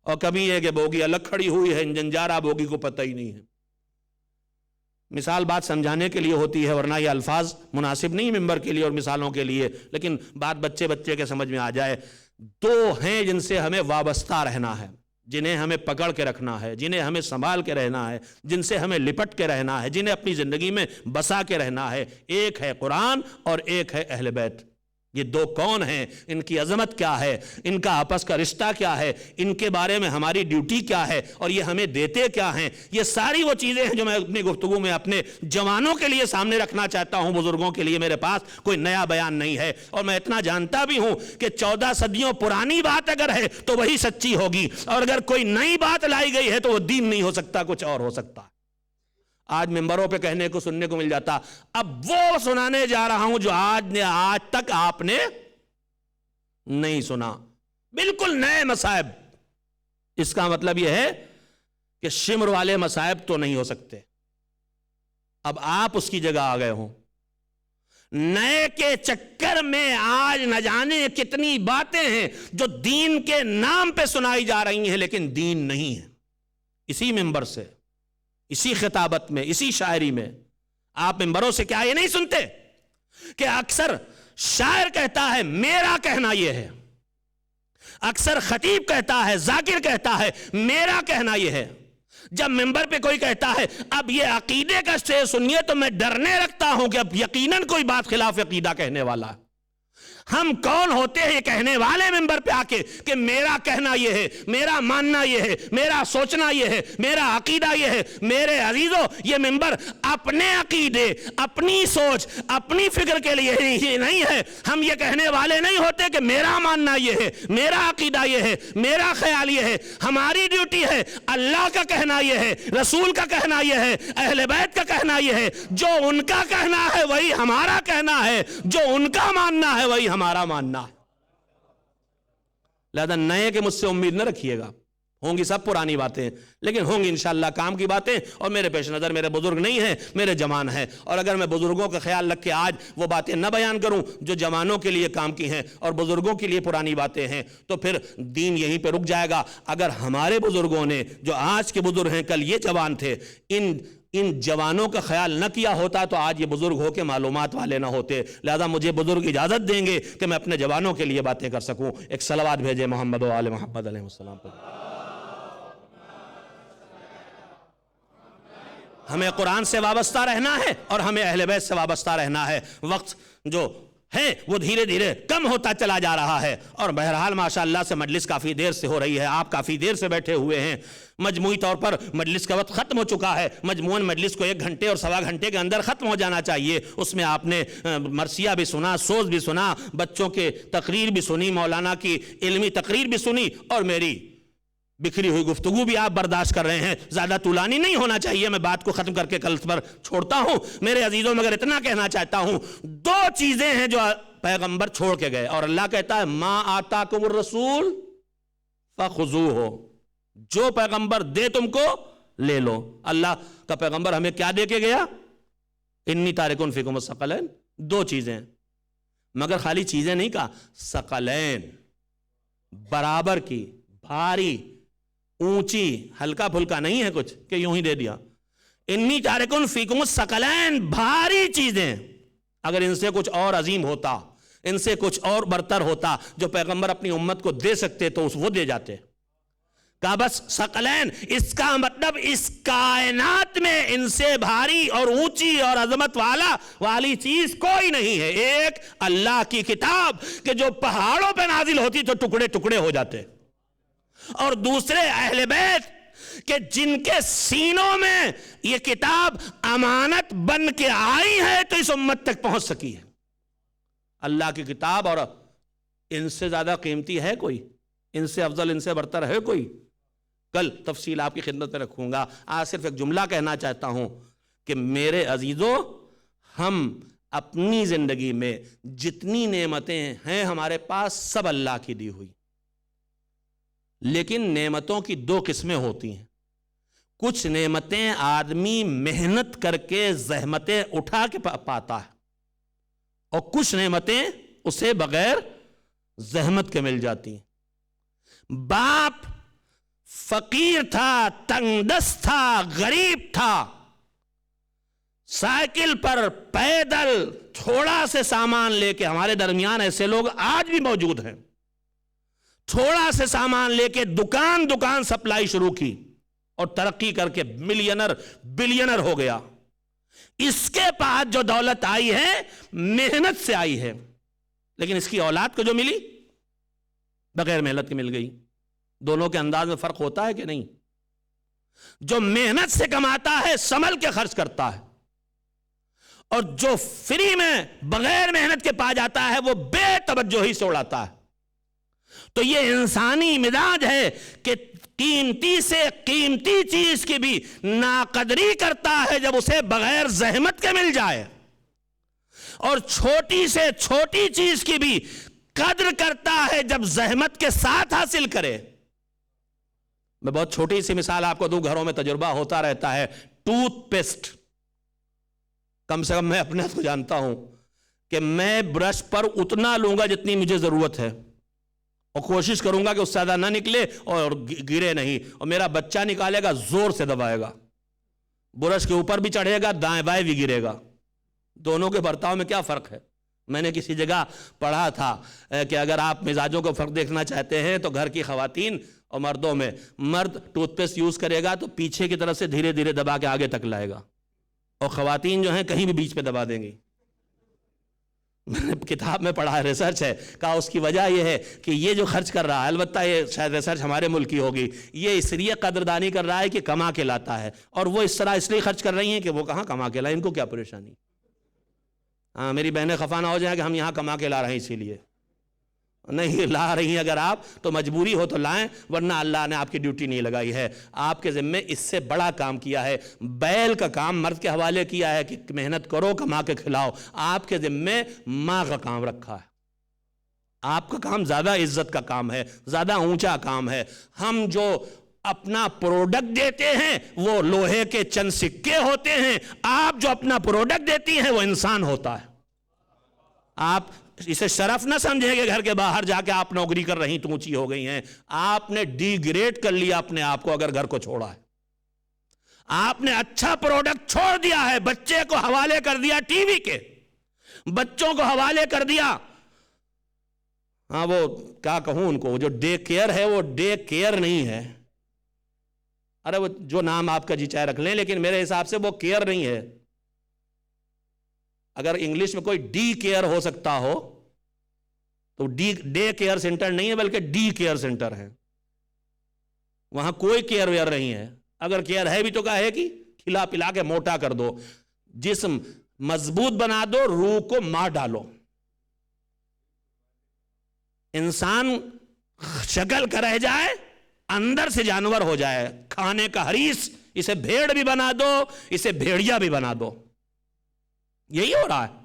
اور کبھی یہ کہ بوگی الگ کھڑی ہوئی ہے، انجن جا رہا، بوگی کو پتہ ہی نہیں ہے۔ مثال بات سمجھانے کے لیے ہوتی ہے، ورنہ یہ الفاظ مناسب نہیں ممبر کے لیے اور مثالوں کے لیے، لیکن بات بچے کے سمجھ میں آ جائے۔ دو ہیں جن سے ہمیں وابستہ رہنا ہے، جنہیں ہمیں پکڑ کے رکھنا ہے، جنہیں ہمیں سنبھال کے رہنا ہے، جن سے ہمیں لپٹ کے رہنا ہے، جنہیں اپنی زندگی میں بسا کے رہنا ہے۔ ایک ہے قرآن اور ایک ہے اہل بیت۔ یہ دو کون ہیں، ان کی عظمت کیا ہے، ان کا آپس کا رشتہ کیا ہے، ان کے بارے میں ہماری ڈیوٹی کیا ہے، اور یہ ہمیں دیتے کیا ہیں. یہ ساری وہ چیزیں ہیں جو میں اپنی گفتگو میں اپنے جوانوں کے لیے سامنے رکھنا چاہتا ہوں. بزرگوں کے لیے میرے پاس کوئی نیا بیان نہیں ہے، اور میں اتنا جانتا بھی ہوں کہ 14 صدیوں پرانی بات اگر ہے تو وہی سچی ہوگی، اور اگر کوئی نئی بات لائی گئی ہے تو وہ دین نہیں ہو سکتا، کچھ اور ہو سکتا. آج ممبروں پہ کہنے کو سننے کو مل جاتا، اب وہ سنانے جا رہا ہوں جو آج تک آپ نے نہیں سنا. بالکل نئے مصائب. اس کا مطلب یہ ہے کہ شمر والے مصائب تو نہیں ہو سکتے. اب آپ اس کی جگہ آ گئے ہوں. نئے کے چکر میں آج نہ جانے کتنی باتیں ہیں جو دین کے نام پہ سنائی جا رہی ہیں لیکن دین نہیں ہے. اسی ممبر سے، اسی خطابت میں، اسی شاعری میں آپ ممبروں سے کیا یہ نہیں سنتے کہ اکثر شاعر کہتا ہے میرا کہنا یہ ہے، اکثر خطیب کہتا ہے، ذاکر کہتا ہے میرا کہنا یہ ہے. جب ممبر پہ کوئی کہتا ہے اب یہ عقیدے کا سے سنیے تو میں ڈرنے رکھتا ہوں کہ اب یقیناً کوئی بات خلاف عقیدہ کہنے والا ہے. ہم کون ہوتے ہیں کہنے والے ممبر پہ آ کے کہ میرا کہنا یہ ہے، میرا ماننا یہ ہے، میرا سوچنا یہ ہے، میرا عقیدہ یہ ہے. میرے عزیزو، یہ ممبر اپنے عقیدے، اپنی سوچ، اپنی فکر کے لیے یہ نہیں ہے. ہم یہ کہنے والے نہیں ہوتے کہ میرا ماننا یہ ہے، میرا عقیدہ یہ ہے، میرا خیال یہ ہے. ہماری ڈیوٹی ہے اللہ کا کہنا یہ ہے، رسول کا کہنا یہ ہے، اہل بیت کا کہنا یہ ہے. جو ان کا کہنا ہے وہی ہمارا کہنا ہے، جو ان کا ماننا ہے وہی ہمارا ماننا ہے. لہذا نئے کے مجھ سے امید نہ رکھیے گا. ہوں گی سب پرانی باتیں، لیکن ہوں گی انشاءاللہ کام کی باتیں. اور میرے پیش نظر میرے بزرگ نہیں ہیں، میرے جوان ہیں. اور اگر میں بزرگوں کا خیال رکھ کے آج وہ باتیں نہ بیان کروں جو جوانوں کے لیے کام کی ہیں اور بزرگوں کے لیے پرانی باتیں ہیں تو پھر دین یہیں پہ رک جائے گا. اگر ہمارے بزرگوں نے، جو آج کے بزرگ ہیں کل یہ جوان تھے، ان جوانوں کا خیال نہ کیا ہوتا تو آج یہ بزرگ ہو کے معلومات والے نہ ہوتے. لہذا مجھے بزرگ اجازت دیں گے کہ میں اپنے جوانوں کے لیے باتیں کر سکوں. ایک صلوات بھیجے محمد و آل محمد علیہ السلام پر. ہمیں قرآن سے وابستہ رہنا ہے اور ہمیں اہل بیت سے وابستہ رہنا ہے. وقت جو ہے وہ دھیرے دھیرے کم ہوتا چلا جا رہا ہے، اور بہرحال ماشاءاللہ سے مجلس کافی دیر سے ہو رہی ہے، آپ کافی دیر سے بیٹھے ہوئے ہیں. مجموعی طور پر مجلس کا وقت ختم ہو چکا ہے. مجموعاً مجلس کو 1 گھنٹے اور سوا گھنٹے کے اندر ختم ہو جانا چاہیے. اس میں آپ نے مرثیہ بھی سنا، سوز بھی سنا، بچوں کے تقریر بھی سنی، مولانا کی علمی تقریر بھی سنی، اور میری بکھری ہوئی گفتگو بھی آپ برداشت کر رہے ہیں. زیادہ طولانی نہیں ہونا چاہیے. میں بات کو ختم کر کے کل پر چھوڑتا ہوں. میرے عزیزوں، مگر اتنا کہنا چاہتا ہوں، 2 چیزیں ہیں جو پیغمبر چھوڑ کے گئے، اور اللہ کہتا ہے ما آتاکم الرسول فخذوہ، جو پیغمبر دے تم کو لے لو. اللہ کا پیغمبر ہمیں کیا دے کے گیا؟ انی تارکن فیکم الثقلین. 2 چیزیں، مگر خالی چیزیں نہیں کہا، ثقلین، برابر کی، بھاری، اونچی، ہلکا پھلکا نہیں ہے کچھ کہ یوں ہی دے دیا. انی تارکن فیکم الثقلین، بھاری چیزیں. اگر ان سے کچھ اور عظیم ہوتا، ان سے کچھ اور برتر ہوتا جو پیغمبر اپنی امت کو دے سکتے تو وہ دے جاتے. کہا بس ثقلین. اس کا مطلب اس کائنات میں ان سے بھاری اور اونچی اور عظمت والی چیز کوئی نہیں ہے. ایک اللہ کی کتاب کہ جو پہاڑوں پہ نازل ہوتی تو ٹکڑے ٹکڑے ہو جاتے، اور دوسرے اہل بیت کہ جن کے سینوں میں یہ کتاب امانت بن کے آئی ہے تو اس امت تک پہنچ سکی ہے. اللہ کی کتاب، اور ان سے زیادہ قیمتی ہے کوئی؟ ان سے افضل، ان سے برتر ہے کوئی؟ کل تفصیل آپ کی خدمت میں رکھوں گا. آج صرف ایک جملہ کہنا چاہتا ہوں کہ میرے عزیزو، ہم اپنی زندگی میں جتنی نعمتیں ہیں ہمارے پاس سب اللہ کی دی ہوئی، لیکن نعمتوں کی 2 قسمیں ہوتی ہیں. کچھ نعمتیں آدمی محنت کر کے زحمتیں اٹھا کے پاتا ہے، اور کچھ نعمتیں اسے بغیر زحمت کے مل جاتی ہیں. باپ فقیر تھا، تنگ دست تھا، غریب تھا، سائیکل پر پیدل تھوڑا سے سامان لے کے، ہمارے درمیان ایسے لوگ آج بھی موجود ہیں، تھوڑا سے سامان لے کے دکان سپلائی شروع کی اور ترقی کر کے ملینر بلینر ہو گیا. اس کے پاس جو دولت آئی ہے محنت سے آئی ہے. لیکن اس کی اولاد کو جو ملی بغیر محنت کے مل گئی. دونوں کے انداز میں فرق ہوتا ہے کہ نہیں؟ جو محنت سے کماتا ہے سنبھل کے خرچ کرتا ہے، اور جو فری میں بغیر محنت کے پا جاتا ہے وہ بے توجہی سے اڑاتا ہے. تو یہ انسانی مزاج ہے کہ قیمتی سے قیمتی چیز کی بھی ناقدری کرتا ہے جب اسے بغیر زحمت کے مل جائے، اور چھوٹی سے چھوٹی چیز کی بھی قدر کرتا ہے جب زحمت کے ساتھ حاصل کرے. میں بہت چھوٹی سی مثال آپ کو دوں، گھروں میں تجربہ ہوتا رہتا ہے. ٹوتھ پیسٹ، کم سے کم میں اپنے کو جانتا ہوں کہ میں برش پر اتنا لوں گا جتنی مجھے ضرورت ہے، اور کوشش کروں گا کہ اس سے زیادہ نہ نکلے اور گرے نہیں. اور میرا بچہ نکالے گا زور سے دبائے گا، برش کے اوپر بھی چڑھے گا، دائیں بائیں بھی گرے گا. دونوں کے برتاؤ میں کیا فرق ہے؟ میں نے کسی جگہ پڑھا تھا کہ اگر آپ مزاجوں کو فرق دیکھنا چاہتے ہیں تو گھر کی خواتین اور مردوں میں، مرد ٹوتھ پیسٹ یوز کرے گا تو پیچھے کی طرف سے دھیرے دھیرے دبا کے آگے تک لائے گا، اور خواتین جو ہیں کہیں بھی بیچ پہ دبا دیں گی. میں نے کتاب میں پڑھا ہے، ریسرچ ہے، کہا اس کی وجہ یہ ہے کہ یہ جو خرچ کر رہا ہے، البتہ یہ شاید ریسرچ ہمارے ملک کی ہوگی، یہ اس لیے قدردانی کر رہا ہے کہ کما کے لاتا ہے، اور وہ اس طرح اس لیے خرچ کر رہی ہیں کہ وہ کہاں کما کے لائے، ان کو کیا پریشانی. ہاں، میری بہنیں خفا نہ ہو جائیں کہ ہم یہاں کما کے لا رہے ہیں، اسی لیے نہیں لا رہی ہیں. اگر آپ تو مجبوری ہو تو لائیں، ورنہ اللہ نے آپ کی ڈیوٹی نہیں لگائی ہے. آپ کے ذمے اس سے بڑا کام کیا ہے. بیل کا کام مرد کے حوالے کیا ہے کہ محنت کرو، کما کے کھلاؤ. آپ کے ذمے ماں کا کام رکھا ہے. آپ کا کام زیادہ عزت کا کام ہے، زیادہ اونچا کام ہے. ہم جو اپنا پروڈکٹ دیتے ہیں وہ لوہے کے چند سکے ہوتے ہیں، آپ جو اپنا پروڈکٹ دیتی ہیں وہ انسان ہوتا ہے. آپ اسے شرف نہ سمجھیں کہ گھر کے باہر جا کے آپ نوکری کر رہی تو اونچی ہو گئی ہیں. آپ نے ڈی گریڈ کر لیا اپنے آپ کو اگر گھر کو چھوڑا ہے. آپ نے اچھا پروڈکٹ چھوڑ دیا ہے، بچے کو حوالے کر دیا ٹی وی کے، بچوں کو حوالے کر دیا. ہاں، وہ کیا کہوں ان کو، جو ڈے کیئر ہے وہ ڈے کیئر نہیں ہے. ارے وہ جو نام آپ کا جی چاہے رکھ لیں، لیکن میرے حساب سے وہ کیئر نہیں ہے. اگر انگلش میں کوئی ڈی کیئر ہو سکتا ہو تو ڈے کیئر سینٹر نہیں ہے، بلکہ ڈی کیئر سینٹر ہے. وہاں کوئی کیئر ویئر نہیں ہے. اگر کیئر ہے بھی تو کیا ہے کہ کھلا پلا کے موٹا کر دو، جسم مضبوط بنا دو، روح کو مار ڈالو. انسان شکل کا رہ جائے، اندر سے جانور ہو جائے. کھانے کا حریص، اسے بھیڑ بھی بنا دو، اسے بھیڑیا بھی بنا دو. یہی ہو رہا ہے.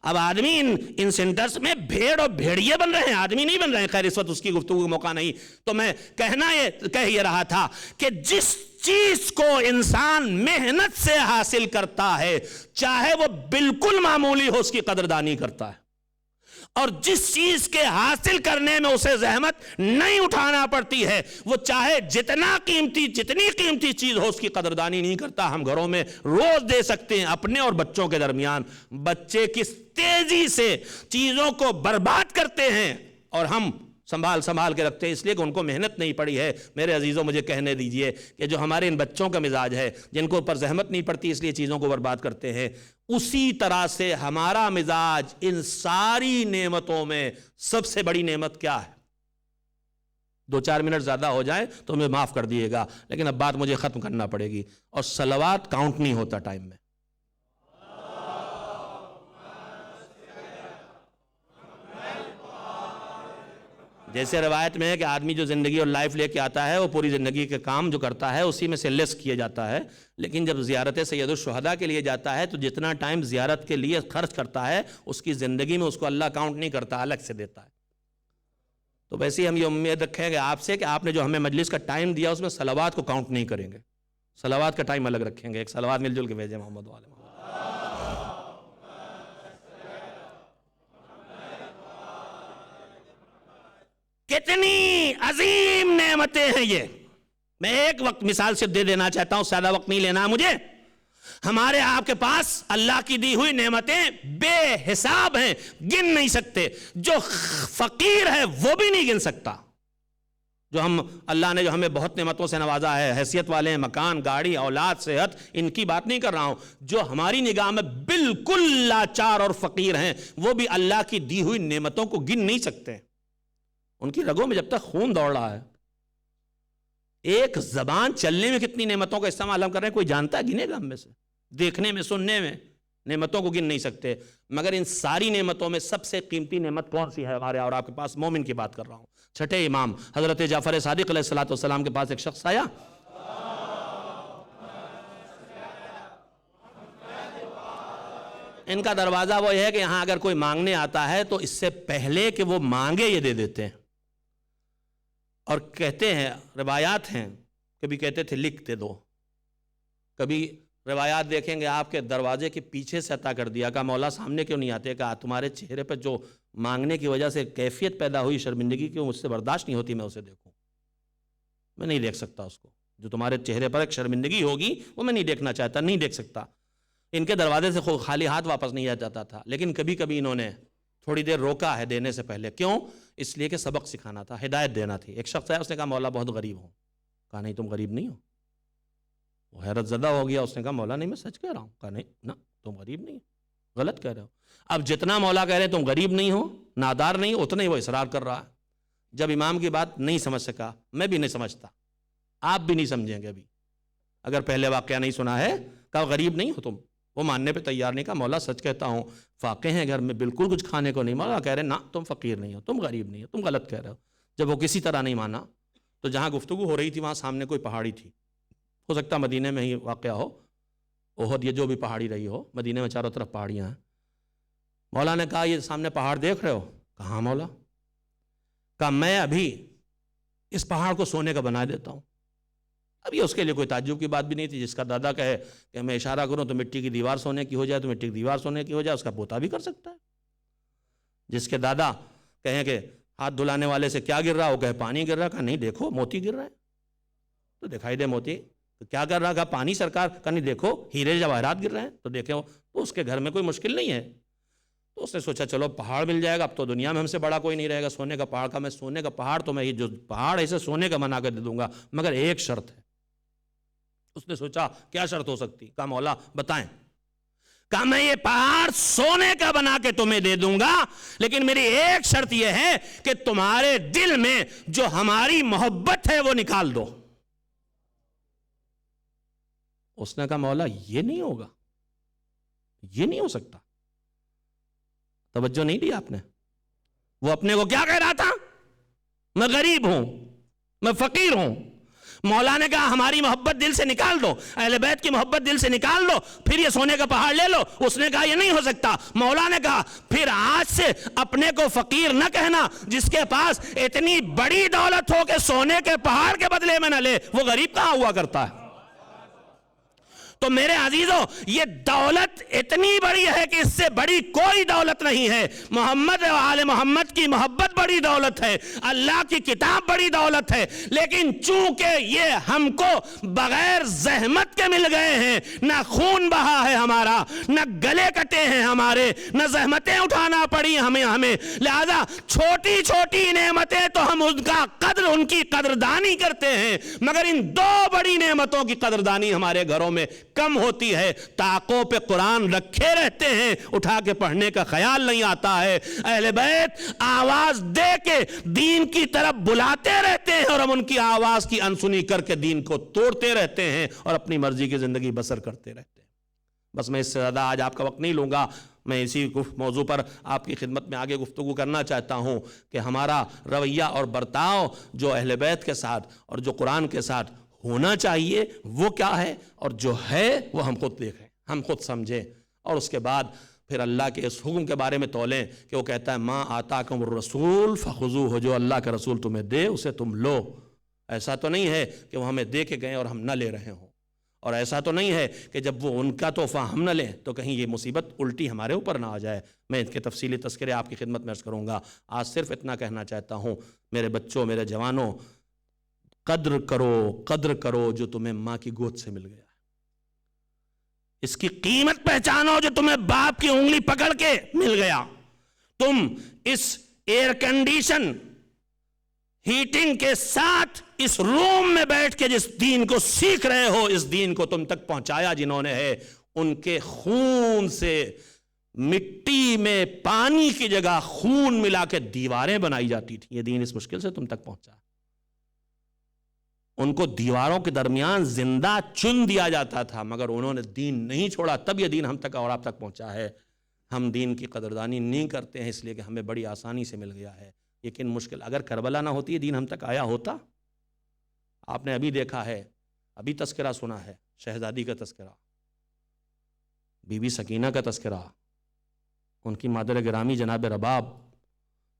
اب آدمی ان سینٹرز میں بھیڑ اور بھیڑیے بن رہے ہیں، آدمی نہیں بن رہے ہیں. خیر اس وقت اس کی گفتگو کا موقع نہیں. تو میں کہہ یہ رہا تھا کہ جس چیز کو انسان محنت سے حاصل کرتا ہے، چاہے وہ بالکل معمولی ہو، اس کی قدردانی کرتا ہے. اور جس چیز کے حاصل کرنے میں اسے زحمت نہیں اٹھانا پڑتی ہے، وہ چاہے جتنی قیمتی چیز ہو، اس کی قدردانی نہیں کرتا. ہم گھروں میں روز دے سکتے ہیں اپنے اور بچوں کے درمیان. بچے کس تیزی سے چیزوں کو برباد کرتے ہیں اور ہم سنبھال کے رکھتے ہیں، اس لیے کہ ان کو محنت نہیں پڑی ہے. میرے عزیزوں، مجھے کہنے دیجئے کہ جو ہمارے ان بچوں کا مزاج ہے، جن کو اوپر زحمت نہیں پڑتی اس لیے چیزوں کو برباد کرتے ہیں، اسی طرح سے ہمارا مزاج ان ساری نعمتوں میں سب سے بڑی نعمت کیا ہے؟ 2-4 منٹ زیادہ ہو جائیں تو ہمیں معاف کر دیے گا، لیکن اب بات مجھے ختم کرنا پڑے گی. اور صلوات کاؤنٹ نہیں ہوتا ٹائم میں. جیسے روایت میں ہے کہ آدمی جو زندگی اور لائف لے کے آتا ہے وہ پوری زندگی کے کام جو کرتا ہے اسی میں سے لیس کیا جاتا ہے. لیکن جب زیارت سید الشہداء کے لیے جاتا ہے تو جتنا ٹائم زیارت کے لیے خرچ کرتا ہے اس کی زندگی میں اس کو اللہ کاؤنٹ نہیں کرتا، الگ سے دیتا ہے. تو ویسے ہی ہم یہ امید رکھیں گے آپ سے کہ آپ نے جو ہمیں مجلس کا ٹائم دیا اس میں صلوات کو کاؤنٹ نہیں کریں گے، صلوات کا ٹائم الگ رکھیں گے. ایک صلوات مل جل کے بھیجیں محمد والے محمد. کتنی عظیم نعمتیں ہیں یہ. میں ایک وقت مثال صرف دے دینا چاہتا ہوں، زیادہ وقت نہیں لینا مجھے. ہمارے آپ کے پاس اللہ کی دی ہوئی نعمتیں بے حساب ہیں، گن نہیں سکتے. جو فقیر ہے وہ بھی نہیں گن سکتا. جو ہم اللہ نے جو ہمیں بہت نعمتوں سے نوازا ہے، حیثیت والے ہیں، مکان، گاڑی، اولاد، صحت، ان کی بات نہیں کر رہا ہوں، جو ہماری نگاہ میں بالکل لاچار اور فقیر ہیں، وہ بھی اللہ کی دی ہوئی نعمتوں کو گن نہیں سکتے. ان کی رگوں میں جب تک خون دوڑ رہا ہے. ایک زبان چلنے میں کتنی نعمتوں کا استعمال ہم کر رہے ہیں، کوئی جانتا ہے؟ گنے گا ہم میں سے؟ دیکھنے میں، سننے میں نعمتوں کو گن نہیں سکتے. مگر ان ساری نعمتوں میں سب سے قیمتی نعمت کون سی ہے ہمارے اور آپ کے پاس؟ مومن کی بات کر رہا ہوں. چھٹے امام حضرت جعفر صادق علیہ السلام کے پاس ایک شخص آیا. ان کا دروازہ وہ ہے کہ یہاں اگر کوئی مانگنے آتا ہے تو اس سے پہلے کہ وہ مانگے یہ دے دیتے ہیں. اور کہتے ہیں، روایات ہیں، کبھی کہتے تھے لکھ دے دو، کبھی روایات دیکھیں گے آپ کے دروازے کے پیچھے سے عطا کر دیا. کہا مولا سامنے کیوں نہیں آتے؟ کہا تمہارے چہرے پہ جو مانگنے کی وجہ سے کیفیت پیدا ہوئی شرمندگی کی، مجھ سے برداشت نہیں ہوتی میں اسے دیکھوں. میں نہیں دیکھ سکتا اس کو. جو تمہارے چہرے پر ایک شرمندگی ہوگی وہ میں نہیں دیکھنا چاہتا، نہیں دیکھ سکتا. ان کے دروازے سے خالی ہاتھ واپس نہیں آ جاتا تھا. لیکن کبھی کبھی انہوں نے تھوڑی دیر روکا ہے دینے سے پہلے. کیوں؟ اس لیے کہ سبق سکھانا تھا، ہدایت دینا تھی. ایک شخص ہے، اس نے کہا مولا بہت غریب ہوں. کہا نہیں تم غریب نہیں ہو. وہ حیرت زدہ ہو گیا. اس نے کہا مولا نہیں میں سچ کہہ رہا ہوں. کہا نہیں نا تم غریب نہیں ہو، غلط کہہ رہے ہو. اب جتنا مولا کہہ رہے تم غریب نہیں ہو، نادار نہیں ہو، اتنا ہی وہ اصرار کر رہا ہے. جب امام کی بات نہیں سمجھ سکا، میں بھی نہیں سمجھتا، آپ بھی نہیں سمجھیں گے ابھی اگر پہلے واقعہ نہیں سنا ہے. کہا غریب نہیں ہو تم. وہ ماننے پہ تیار نہیں. کہا مولا سچ کہتا ہوں، فاقے ہیں گھر میں، بالکل کچھ کھانے کو نہیں. مولا کہہ رہے نا تم فقیر نہیں ہو، تم غریب نہیں ہو، تم غلط کہہ رہے ہو. جب وہ کسی طرح نہیں مانا تو جہاں گفتگو ہو رہی تھی وہاں سامنے کوئی پہاڑی تھی. ہو سکتا مدینے میں ہی واقعہ ہو، احد یہ جو بھی پہاڑی رہی ہو، مدینے میں چاروں طرف پہاڑیاں ہیں. مولا نے کہا یہ سامنے پہاڑ دیکھ رہے ہو؟ کہا ہاں مولا. کہا میں ابھی اس پہاڑ کو سونے کا بنا دیتا ہوں. اب یہ اس کے لیے کوئی تعجب کی بات بھی نہیں تھی. جس کا دادا کہے کہ میں اشارہ کروں تو مٹی کی دیوار سونے کی ہو جائے تو مٹی کی دیوار سونے کی ہو جائے، اس کا پوتا بھی کر سکتا ہے. جس کے دادا کہیں کہ ہاتھ دھلانے والے سے کیا گر رہا، وہ کہے پانی گر رہا. کہا نہیں دیکھو موتی گر رہا ہے. تو دکھائی دے موتی. تو کیا کر رہا؟ کہا پانی سرکار. کہا نہیں دیکھو ہیرے جواہرات گر رہے ہیں. تو دیکھیں تو اس کے گھر میں کوئی مشکل نہیں ہے. تو اس نے سوچا چلو پہاڑ مل جائے گا، اب تو دنیا میں ہم سے بڑا کوئی نہیں رہے گا. سونے کا پہاڑ کا میں سونے کا پہاڑ تو میں یہ جو پہاڑ ایسے سونے کا بنا کر دے دوں گا، مگر ایک شرط ہے. اس نے سوچا کیا شرط ہو سکتی؟ کہا مولا بتائیں. کہا میں یہ پہاڑ سونے کا بنا کے تمہیں دے دوں گا، لیکن میری ایک شرط یہ ہے کہ تمہارے دل میں جو ہماری محبت ہے وہ نکال دو. اس نے کہا مولا یہ نہیں ہوگا، یہ نہیں ہو سکتا. توجہ نہیں دی آپ نے. وہ اپنے کو کیا کہہ رہا تھا؟ میں غریب ہوں، میں فقیر ہوں. مولا نے کہا ہماری محبت دل سے نکال دو، اہل بیت کی محبت دل سے نکال دو، پھر یہ سونے کا پہاڑ لے لو. اس نے کہا یہ نہیں ہو سکتا. مولا نے کہا پھر آج سے اپنے کو فقیر نہ کہنا. جس کے پاس اتنی بڑی دولت ہو کہ سونے کے پہاڑ کے بدلے میں نہ لے، وہ غریب کہاں ہوا کرتا ہے؟ تو میرے عزیزوں یہ دولت اتنی بڑی ہے کہ اس سے بڑی کوئی دولت نہیں ہے. محمد و آل محمد کی محبت بڑی دولت ہے، اللہ کی کتاب بڑی دولت ہے. لیکن چونکہ یہ ہم کو بغیر زحمت کے مل گئے ہیں، نہ خون بہا ہے ہمارا، نہ گلے کٹے ہیں ہمارے، نہ زحمتیں اٹھانا پڑی ہمیں، لہذا چھوٹی چھوٹی نعمتیں تو ہم ان کی قدردانی کرتے ہیں، مگر ان دو بڑی نعمتوں کی قدردانی ہمارے گھروں میں کم ہوتی ہے. طاقوں پہ قرآن رکھے رہتے ہیں، اٹھا کے پڑھنے کا خیال نہیں آتا ہے. اہل بیت آواز دے کے دین کی طرف بلاتے رہتے ہیں اور ہم ان کی آواز کی انسنی کر کے دین کو توڑتے رہتے ہیں اور اپنی مرضی کی زندگی بسر کرتے رہتے ہیں. بس میں اس سے زیادہ آج آپ کا وقت نہیں لوں گا. میں اسی موضوع پر آپ کی خدمت میں آگے گفتگو کرنا چاہتا ہوں کہ ہمارا رویہ اور برتاؤ جو اہل بیت کے ساتھ اور جو قرآن کے ساتھ ہونا چاہیے وہ کیا ہے، اور جو ہے وہ ہم خود دیکھیں، ہم خود سمجھیں، اور اس کے بعد پھر اللہ کے اس حکم کے بارے میں تولیں کہ وہ کہتا ہے ما آتاکم الرسول فخذوہ، جو اللہ کا رسول تمہیں دے اسے تم لو. ایسا تو نہیں ہے کہ وہ ہمیں دے کے گئے اور ہم نہ لے رہے ہوں، اور ایسا تو نہیں ہے کہ جب وہ ان کا تحفہ ہم نہ لیں تو کہیں یہ مصیبت الٹی ہمارے اوپر نہ آ جائے. میں ان کے تفصیلی تذکرے آپ کی خدمت میں عرض کروں گا. آج صرف اتنا کہنا چاہتا ہوں، میرے بچوں، میرے جوانوں، قدر کرو جو تمہیں ماں کی گود سے مل گیا. اس کی قیمت پہچانو جو تمہیں باپ کی انگلی پکڑ کے مل گیا. تم اس ایئر کنڈیشن ہیٹنگ کے ساتھ اس روم میں بیٹھ کے جس دین کو سیکھ رہے ہو، اس دین کو تم تک پہنچایا جنہوں نے ہے، ان کے خون سے مٹی میں پانی کی جگہ خون ملا کے دیواریں بنائی جاتی تھی. یہ دین اس مشکل سے تم تک پہنچا. ان کو دیواروں کے درمیان زندہ چن دیا جاتا تھا، مگر انہوں نے دین نہیں چھوڑا، تب یہ دین ہم تک اور آپ تک پہنچا ہے. ہم دین کی قدردانی نہیں کرتے ہیں اس لیے کہ ہمیں بڑی آسانی سے مل گیا ہے، لیکن مشکل. اگر کربلا نہ ہوتی، یہ دین ہم تک آیا ہوتا. آپ نے ابھی دیکھا ہے، ابھی تذکرہ سنا ہے، شہزادی کا تذکرہ، بی بی سکینہ کا تذکرہ، ان کی مادر گرامی جناب رباب،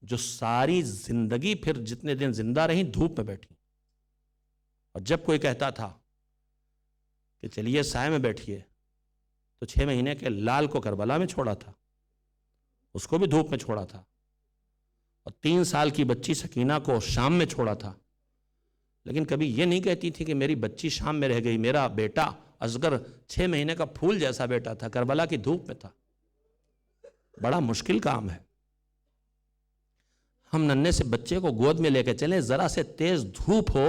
جو ساری زندگی پھر جتنے دن زندہ رہیں دھوپ میں بیٹھی. اور جب کوئی کہتا تھا کہ چلیے سائے میں بیٹھیے، تو 6 مہینے کے لال کو کربلا میں چھوڑا تھا، اس کو بھی دھوپ میں چھوڑا تھا. اور 3 سال کی بچی سکینہ کو شام میں چھوڑا تھا. لیکن کبھی یہ نہیں کہتی تھی کہ میری بچی شام میں رہ گئی، میرا بیٹا اصغر 6 مہینے کا پھول جیسا بیٹا تھا، کربلا کی دھوپ میں تھا. بڑا مشکل کام ہے. ہم ننھے سے بچے کو گود میں لے کے چلیں، ذرا سے تیز دھوپ ہو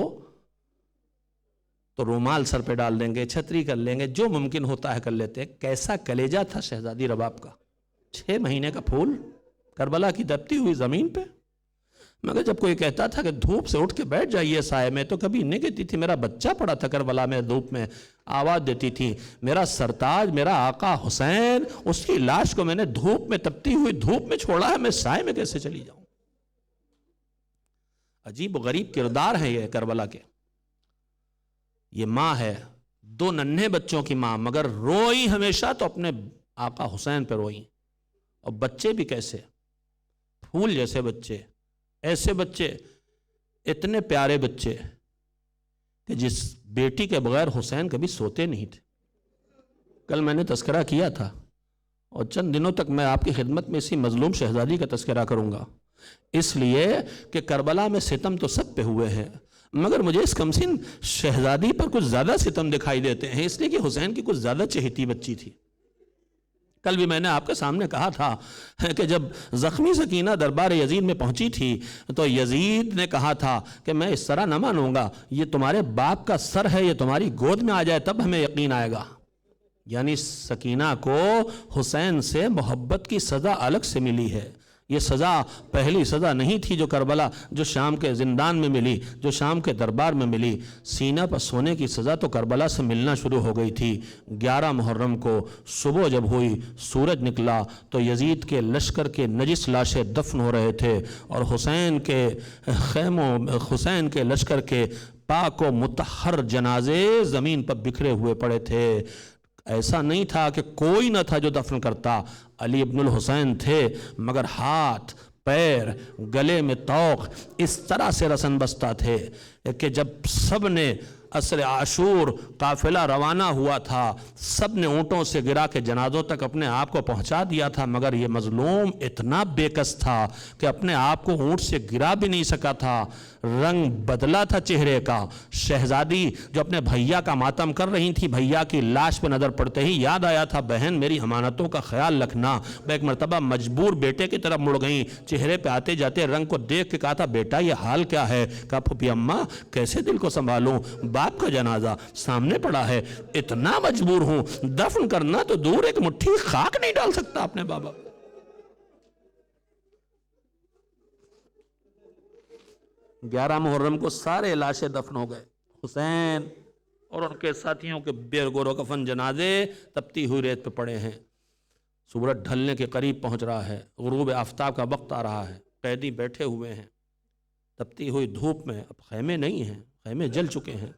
تو رومال سر پہ ڈال دیں گے، چھتری کر لیں گے، جو ممکن ہوتا ہے کر لیتے ہیں. کیسا کلیجہ تھا شہزادی رباب کا، 6 مہینے کا پھول کربلا کی دبتی ہوئی زمین پہ. مگر جب کوئی کہتا تھا کہ دھوپ سے اٹھ کے بیٹھ جائیے سائے میں، تو کبھی نہیں کہتی تھی میرا بچہ پڑا تھا کربلا میں دھوپ میں. آواز دیتی تھی میرا سرتاج، میرا آقا حسین، اس کی لاش کو میں نے دھوپ میں تپتی ہوئی دھوپ میں چھوڑا ہے، میں سائے میں کیسے چلی جاؤں. عجیب و غریب کردار ہیں یہ کربلا کے. یہ ماں ہے، 2 ننھے بچوں کی ماں، مگر روئی ہمیشہ تو اپنے آقا حسین پہ روئی. اور بچے بھی کیسے، پھول جیسے بچے، ایسے بچے، اتنے پیارے بچے کہ جس بیٹی کے بغیر حسین کبھی سوتے نہیں تھے. کل میں نے تذکرہ کیا تھا، اور چند دنوں تک میں آپ کی خدمت میں اسی مظلوم شہزادی کا تذکرہ کروں گا، اس لیے کہ کربلا میں ستم تو سب پہ ہوئے ہیں، مگر مجھے اس کمسن شہزادی پر کچھ زیادہ ستم دکھائی دیتے ہیں، اس لیے کہ حسین کی کچھ زیادہ چہیتی بچی تھی. کل بھی میں نے آپ کے سامنے کہا تھا کہ جب زخمی سکینہ دربار یزید میں پہنچی تھی تو یزید نے کہا تھا کہ میں اس طرح نہ مانوں گا، یہ تمہارے باپ کا سر ہے، یہ تمہاری گود میں آ جائے تب ہمیں یقین آئے گا. یعنی سکینہ کو حسین سے محبت کی سزا الگ سے ملی ہے. یہ سزا پہلی سزا نہیں تھی جو کربلا، جو شام کے زندان میں ملی، جو شام کے دربار میں ملی. سینہ پر سونے کی سزا تو کربلا سے ملنا شروع ہو گئی تھی. 11 محرم کو صبح جب ہوئی، سورج نکلا تو یزید کے لشکر کے نجس لاشیں دفن ہو رہے تھے، اور حسین کے خیموں، حسین کے لشکر کے پاک و مطہر جنازے زمین پر بکھرے ہوئے پڑے تھے. ایسا نہیں تھا کہ کوئی نہ تھا جو دفن کرتا. علی ابن الحسین تھے، مگر ہاتھ، پیر، گلے میں طوق اس طرح سے رسن بستہ تھے کہ جب سب نے عصر عاشور قافلہ روانہ ہوا تھا، سب نے اونٹوں سے گرا کے جنازوں تک اپنے آپ کو پہنچا دیا تھا، مگر یہ مظلوم اتنا بے کس تھا کہ اپنے آپ کو اونٹ سے گرا بھی نہیں سکا تھا. رنگ بدلا تھا چہرے کا. شہزادی جو اپنے بھیا کا ماتم کر رہی تھی، بھیا کی لاش پہ نظر پڑتے ہی یاد آیا تھا بہن میری امانتوں کا خیال رکھنا. وہ ایک مرتبہ مجبور بیٹے کی طرف مڑ گئیں، چہرے پہ آتے جاتے رنگ کو دیکھ کے کہا تھا بیٹا یہ حال کیا ہے؟ کہا پھوپھی اماں کیسے دل کو سنبھالوں، باپ کا جنازہ سامنے پڑا ہے، اتنا مجبور ہوں، دفن کرنا تو دور، ایک مٹھی خاک نہیں ڈال سکتا اپنے بابا. 11 محرم کو سارے لاشیں دفن ہو گئے. حسین اور ان کے ساتھیوں کے بے گور و کفن جنازے تپتی ہوئی ریت پہ پڑے ہیں. سورج ڈھلنے کے قریب پہنچ رہا ہے، غروب آفتاب کا وقت آ رہا ہے. قیدی بیٹھے ہوئے ہیں تپتی ہوئی دھوپ میں. اب خیمے نہیں ہیں، خیمے جل چکے ہیں.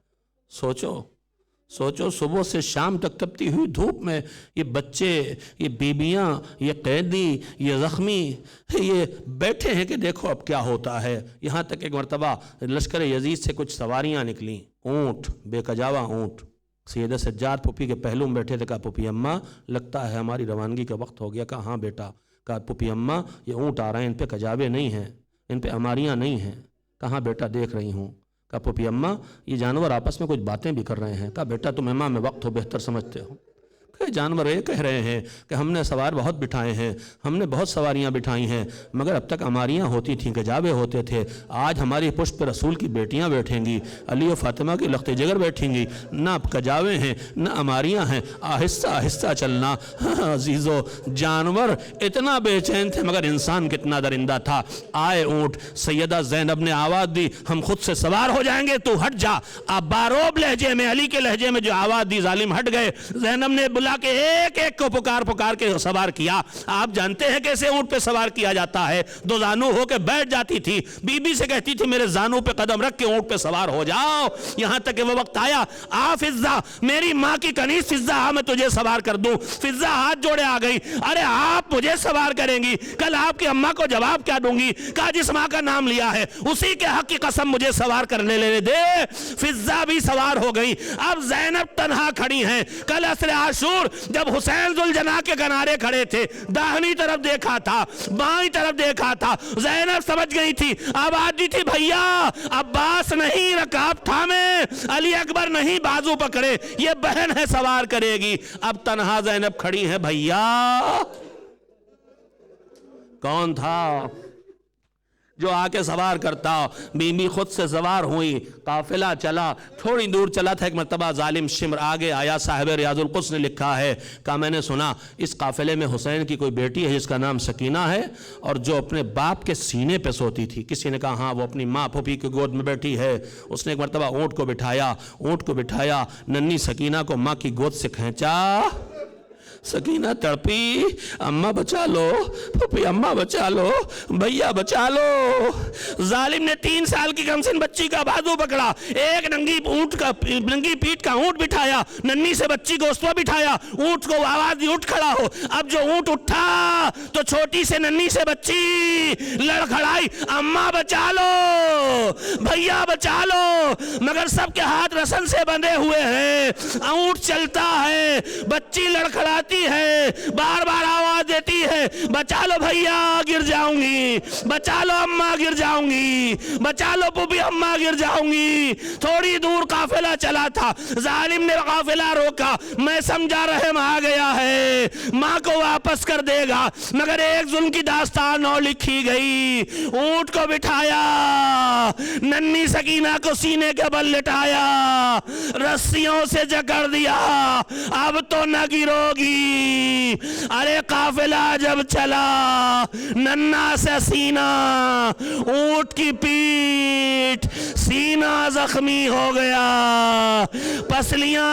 سوچو صبح سے شام تک تپتی ہوئی دھوپ میں یہ بچے، یہ بیبیاں، یہ قیدی، یہ زخمی، یہ بیٹھے ہیں کہ دیکھو اب کیا ہوتا ہے. یہاں تک ایک مرتبہ لشکر یزید سے کچھ سواریاں نکلیں، اونٹ، بے کجاوا اونٹ. سیدہ سجاد پھوپھی کے پہلو میں بیٹھے تھے. کہا پھوپھی اماں لگتا ہے ہماری روانگی کا وقت ہو گیا. کہا ہاں بیٹا. کہا پھوپھی اماں یہ اونٹ آ رہے ہیں، ان پہ کجاوے نہیں ہیں، ان پہ اماریاں نہیں ہیں. کہاں بیٹا دیکھ رہی ہوں. کہا پھوپھی اماں یہ جانور آپس میں کچھ باتیں بھی کر رہے ہیں. کہا بیٹا تم امام میں وقت ہو بہتر سمجھتے ہو. جانور یہ کہہ رہے ہیں کہ ہم نے سوار بہت بٹھائے ہیں، ہم نے بہت سواریاں بٹھائی ہیں، مگر اب تک اماریاں ہوتی تھیں، کجاوے ہوتے تھے، آج ہماری پشت پہ رسول کی بیٹیاں بیٹھیں گی، علی و فاطمہ کی لخت جگر بیٹھیں گی، نہ کجاوے ہیں نہ اماریاں ہیں، آہستہ آہستہ چلنا۔ عزیزو، جانور اتنا بے چین تھے مگر انسان کتنا درندہ تھا۔ آئے اونٹ، سیدہ زینب نے آواز دی، ہم خود سے سوار ہو جائیں گے، تو ہٹ جا۔ اب باروب لہجے میں، علی کے لہجے میں جو آواز دی، ظالم ہٹ گئے۔ زینب نے بلا کے ایک ایک کو پکار کے سوار کیا۔ آپ جانتے ہیں کیسے اونٹ پہ سوار کیا جاتا ہے؟ دو زانو ہو کے بیٹھ جاتی تھی، بی بی سے کہتی تھی میرے زانو پہ قدم رکھ کے اونٹ پہ سوار ہو جاؤ، یہاں تک کہ وہ وقت آیا، آ فضہ، میری ماں کی کنیز فضہ، آ میں تجھے سوار کر دوں۔ فضہ ہاتھ جوڑے آ گئی، ارے آپ مجھے سوار کریں گی، کل آپ کی اماں کو جواب کیا دوں گی؟ کہا جس ماں کا نام لیا ہے اسی کے حق کی قسم مجھے سوار کرنے لینے دے۔ فضہ بھی سوار ہو گئی۔ اب زینب تنہا کھڑی ہیں۔ کل عصر عاشور جب حسین ذوالجناح کے کنارے کھڑے تھے، داہنی طرف دیکھا تھا، بائیں طرف دیکھا تھا، زینب سمجھ گئی تھی، اب آتی تھی بھیا عباس نہیں رکاب تھامے، علی اکبر نہیں بازو پکڑے، یہ بہن ہے سوار کرے گی۔ اب تنہا زینب کھڑی ہے، بھیا کون تھا جو آ کے سوار کرتا؟ بی بی خود سے سوار ہوئی، قافلہ چلا، تھوڑی دور چلا تھا، ایک مرتبہ ظالم شمر آگے آیا۔ صاحب ریاض القدس نے لکھا ہے، کہا میں نے سنا اس قافلے میں حسین کی کوئی بیٹی ہے جس کا نام سکینہ ہے، اور جو اپنے باپ کے سینے پہ سوتی تھی۔ کسی نے کہا ہاں وہ اپنی ماں پھوپھی کی گود میں بیٹھی ہے۔ اس نے ایک مرتبہ اونٹ کو بٹھایا، ننھی سکینہ کو ماں کی گود سے کھینچا، سکینہ تڑپی، اماں بچا لو، پھوپھی اماں بچا لو، بھیا بچا لو۔ ظالم نے 3 سال کی کم سن بچی کا بازو پکڑا، ایک ننگی پیٹ کا اونٹ بٹھایا، ننھی سے بچی کو اس پر بٹھایا، اونٹ کو آواز دی اٹھ کھڑا ہو۔ اب جو اونٹ اٹھا تو چھوٹی سے ننھی سے بچی لڑکھڑائی، اماں بچا لو، بھیا بچا لو، مگر سب کے ہاتھ رسن سے بندھے ہوئے ہیں۔ اونٹ چلتا ہے، بچی لڑکھڑاتی ہے، بار بار آواز دیتی ہے، بچا لو بھیا گر جاؤں گی، بچا لو اماں گر جاؤں گی، بچا لو پوپھی اماں گر جاؤں گی۔ تھوڑی دور قافلہ چلا تھا، ظالم نے قافلہ روکا، میں سمجھا رحم آ گیا ہے، ماں کو واپس کر دے گا، مگر ایک ظلم کی داستان اور لکھی گئی۔ اونٹ کو بٹھایا، ننھی سکینہ کو سینے کے بل لٹایا، رسیوں سے جکڑ دیا، اب تو نہ گرو گی۔ ارے قافلہ جب چلا، ننھا سے سینہ، اونٹ کی پیٹھ، سینہ زخمی ہو گیا، پسلیاں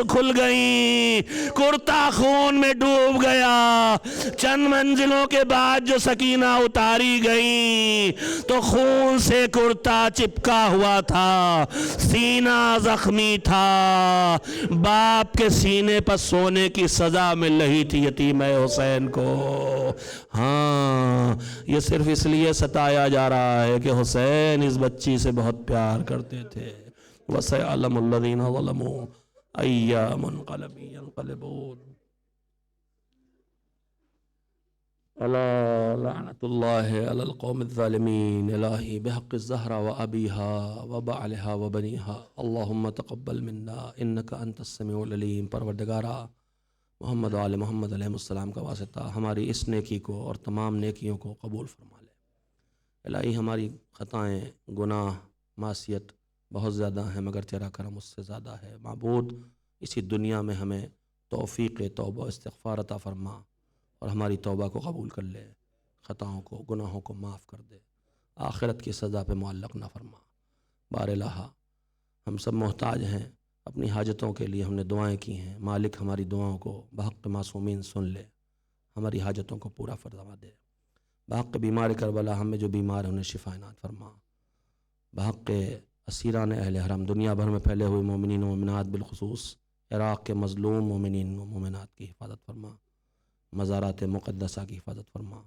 کھل گئیں، کرتا خون میں ڈوب گیا۔ چند منزلوں کے بعد جو سکینہ اتاری گئی تو خون سے کرتا چپکا ہوا تھا، سینہ زخمی تھا، باپ کے سینے پر سونے کی سزا مل رہی تھی یتیم حسین کو۔ ہاں، یہ صرف اس لیے ستایا جا رہا ہے کہ حسین اس بچی سے بہت پیار کرتے تھے۔ وَسَيَعْلَمُ الَّذِينَ ظَلَمُوا أَيَّ مُنْقَلَبٍ يَنْقَلِبُونَ۔ ألا لعنة الله على القوم الظالمين۔ إلهي بحق الزهرة وأبيها وبعلها وبنيها اللهم تقبل منا إنك أنت السميع العليم۔ پروردگارا، محمد و آل محمد علیہ السلام کا واسطہ ہماری اس نیکی کو اور تمام نیکیوں کو قبول فرما لے۔ الہی ہماری خطائیں، گناہ، معصیت بہت زیادہ ہیں، مگر تیرا کرم اس سے زیادہ ہے۔ معبود، اسی دنیا میں ہمیں توفیق توبہ استغفار عطا فرما اور ہماری توبہ کو قبول کر لے، خطاؤں کو، گناہوں کو معاف کر دے، آخرت کی سزا پہ معلق نہ فرما۔ بار الہ، ہم سب محتاج ہیں، اپنی حاجتوں کے لیے ہم نے دعائیں کی ہیں، مالک ہماری دعاؤں کو بحق معصومین سن لے، ہماری حاجتوں کو پورا فرما دے۔ بحق بیمار کربلا ہم میں جو بیمار ہیں انہیں شفا عنایت فرما۔ بحق اسیران اہل حرم، دنیا بھر میں پھیلے ہوئے مومنین و مومنات، بالخصوص عراق کے مظلوم مومنین و مومنات کی حفاظت فرما، مزارات مقدسہ کی حفاظت فرما،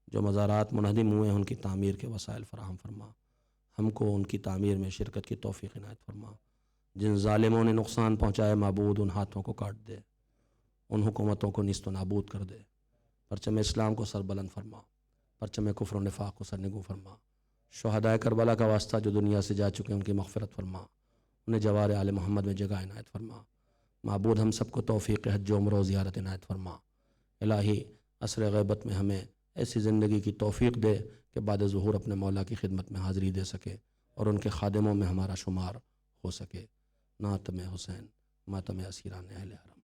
جو مزارات منہدم ہوئے ہیں ان کی تعمیر کے وسائل فراہم فرما، ہم کو ان کی تعمیر میں شرکت کی توفیق عنایت فرما۔ جن ظالموں نے نقصان پہنچائے معبود، ان ہاتھوں کو کاٹ دے، ان حکومتوں کو نیست و نابود کر دے، پرچم اسلام کو سر بلند فرما، پرچم کفر و نفاق کو سرنگوں فرما۔ شہدائے کربلا کا واسطہ جو دنیا سے جا چکے ہیں ان کی مغفرت فرما، انہیں جوار آل محمد میں جگہ عنایت فرما۔ معبود ہم سب کو توفیق حج و عمرہ و زیارت عنایت فرما۔ الہی عصر غیبت میں ہمیں ایسی زندگی کی توفیق دے کہ بعد ظہور اپنے مولا کی خدمت میں حاضری دے سکے اور ان کے خادموں میں ہمارا شمار ہو سکے۔ نعت میں حسین، ماتم اسیران اہل حرم۔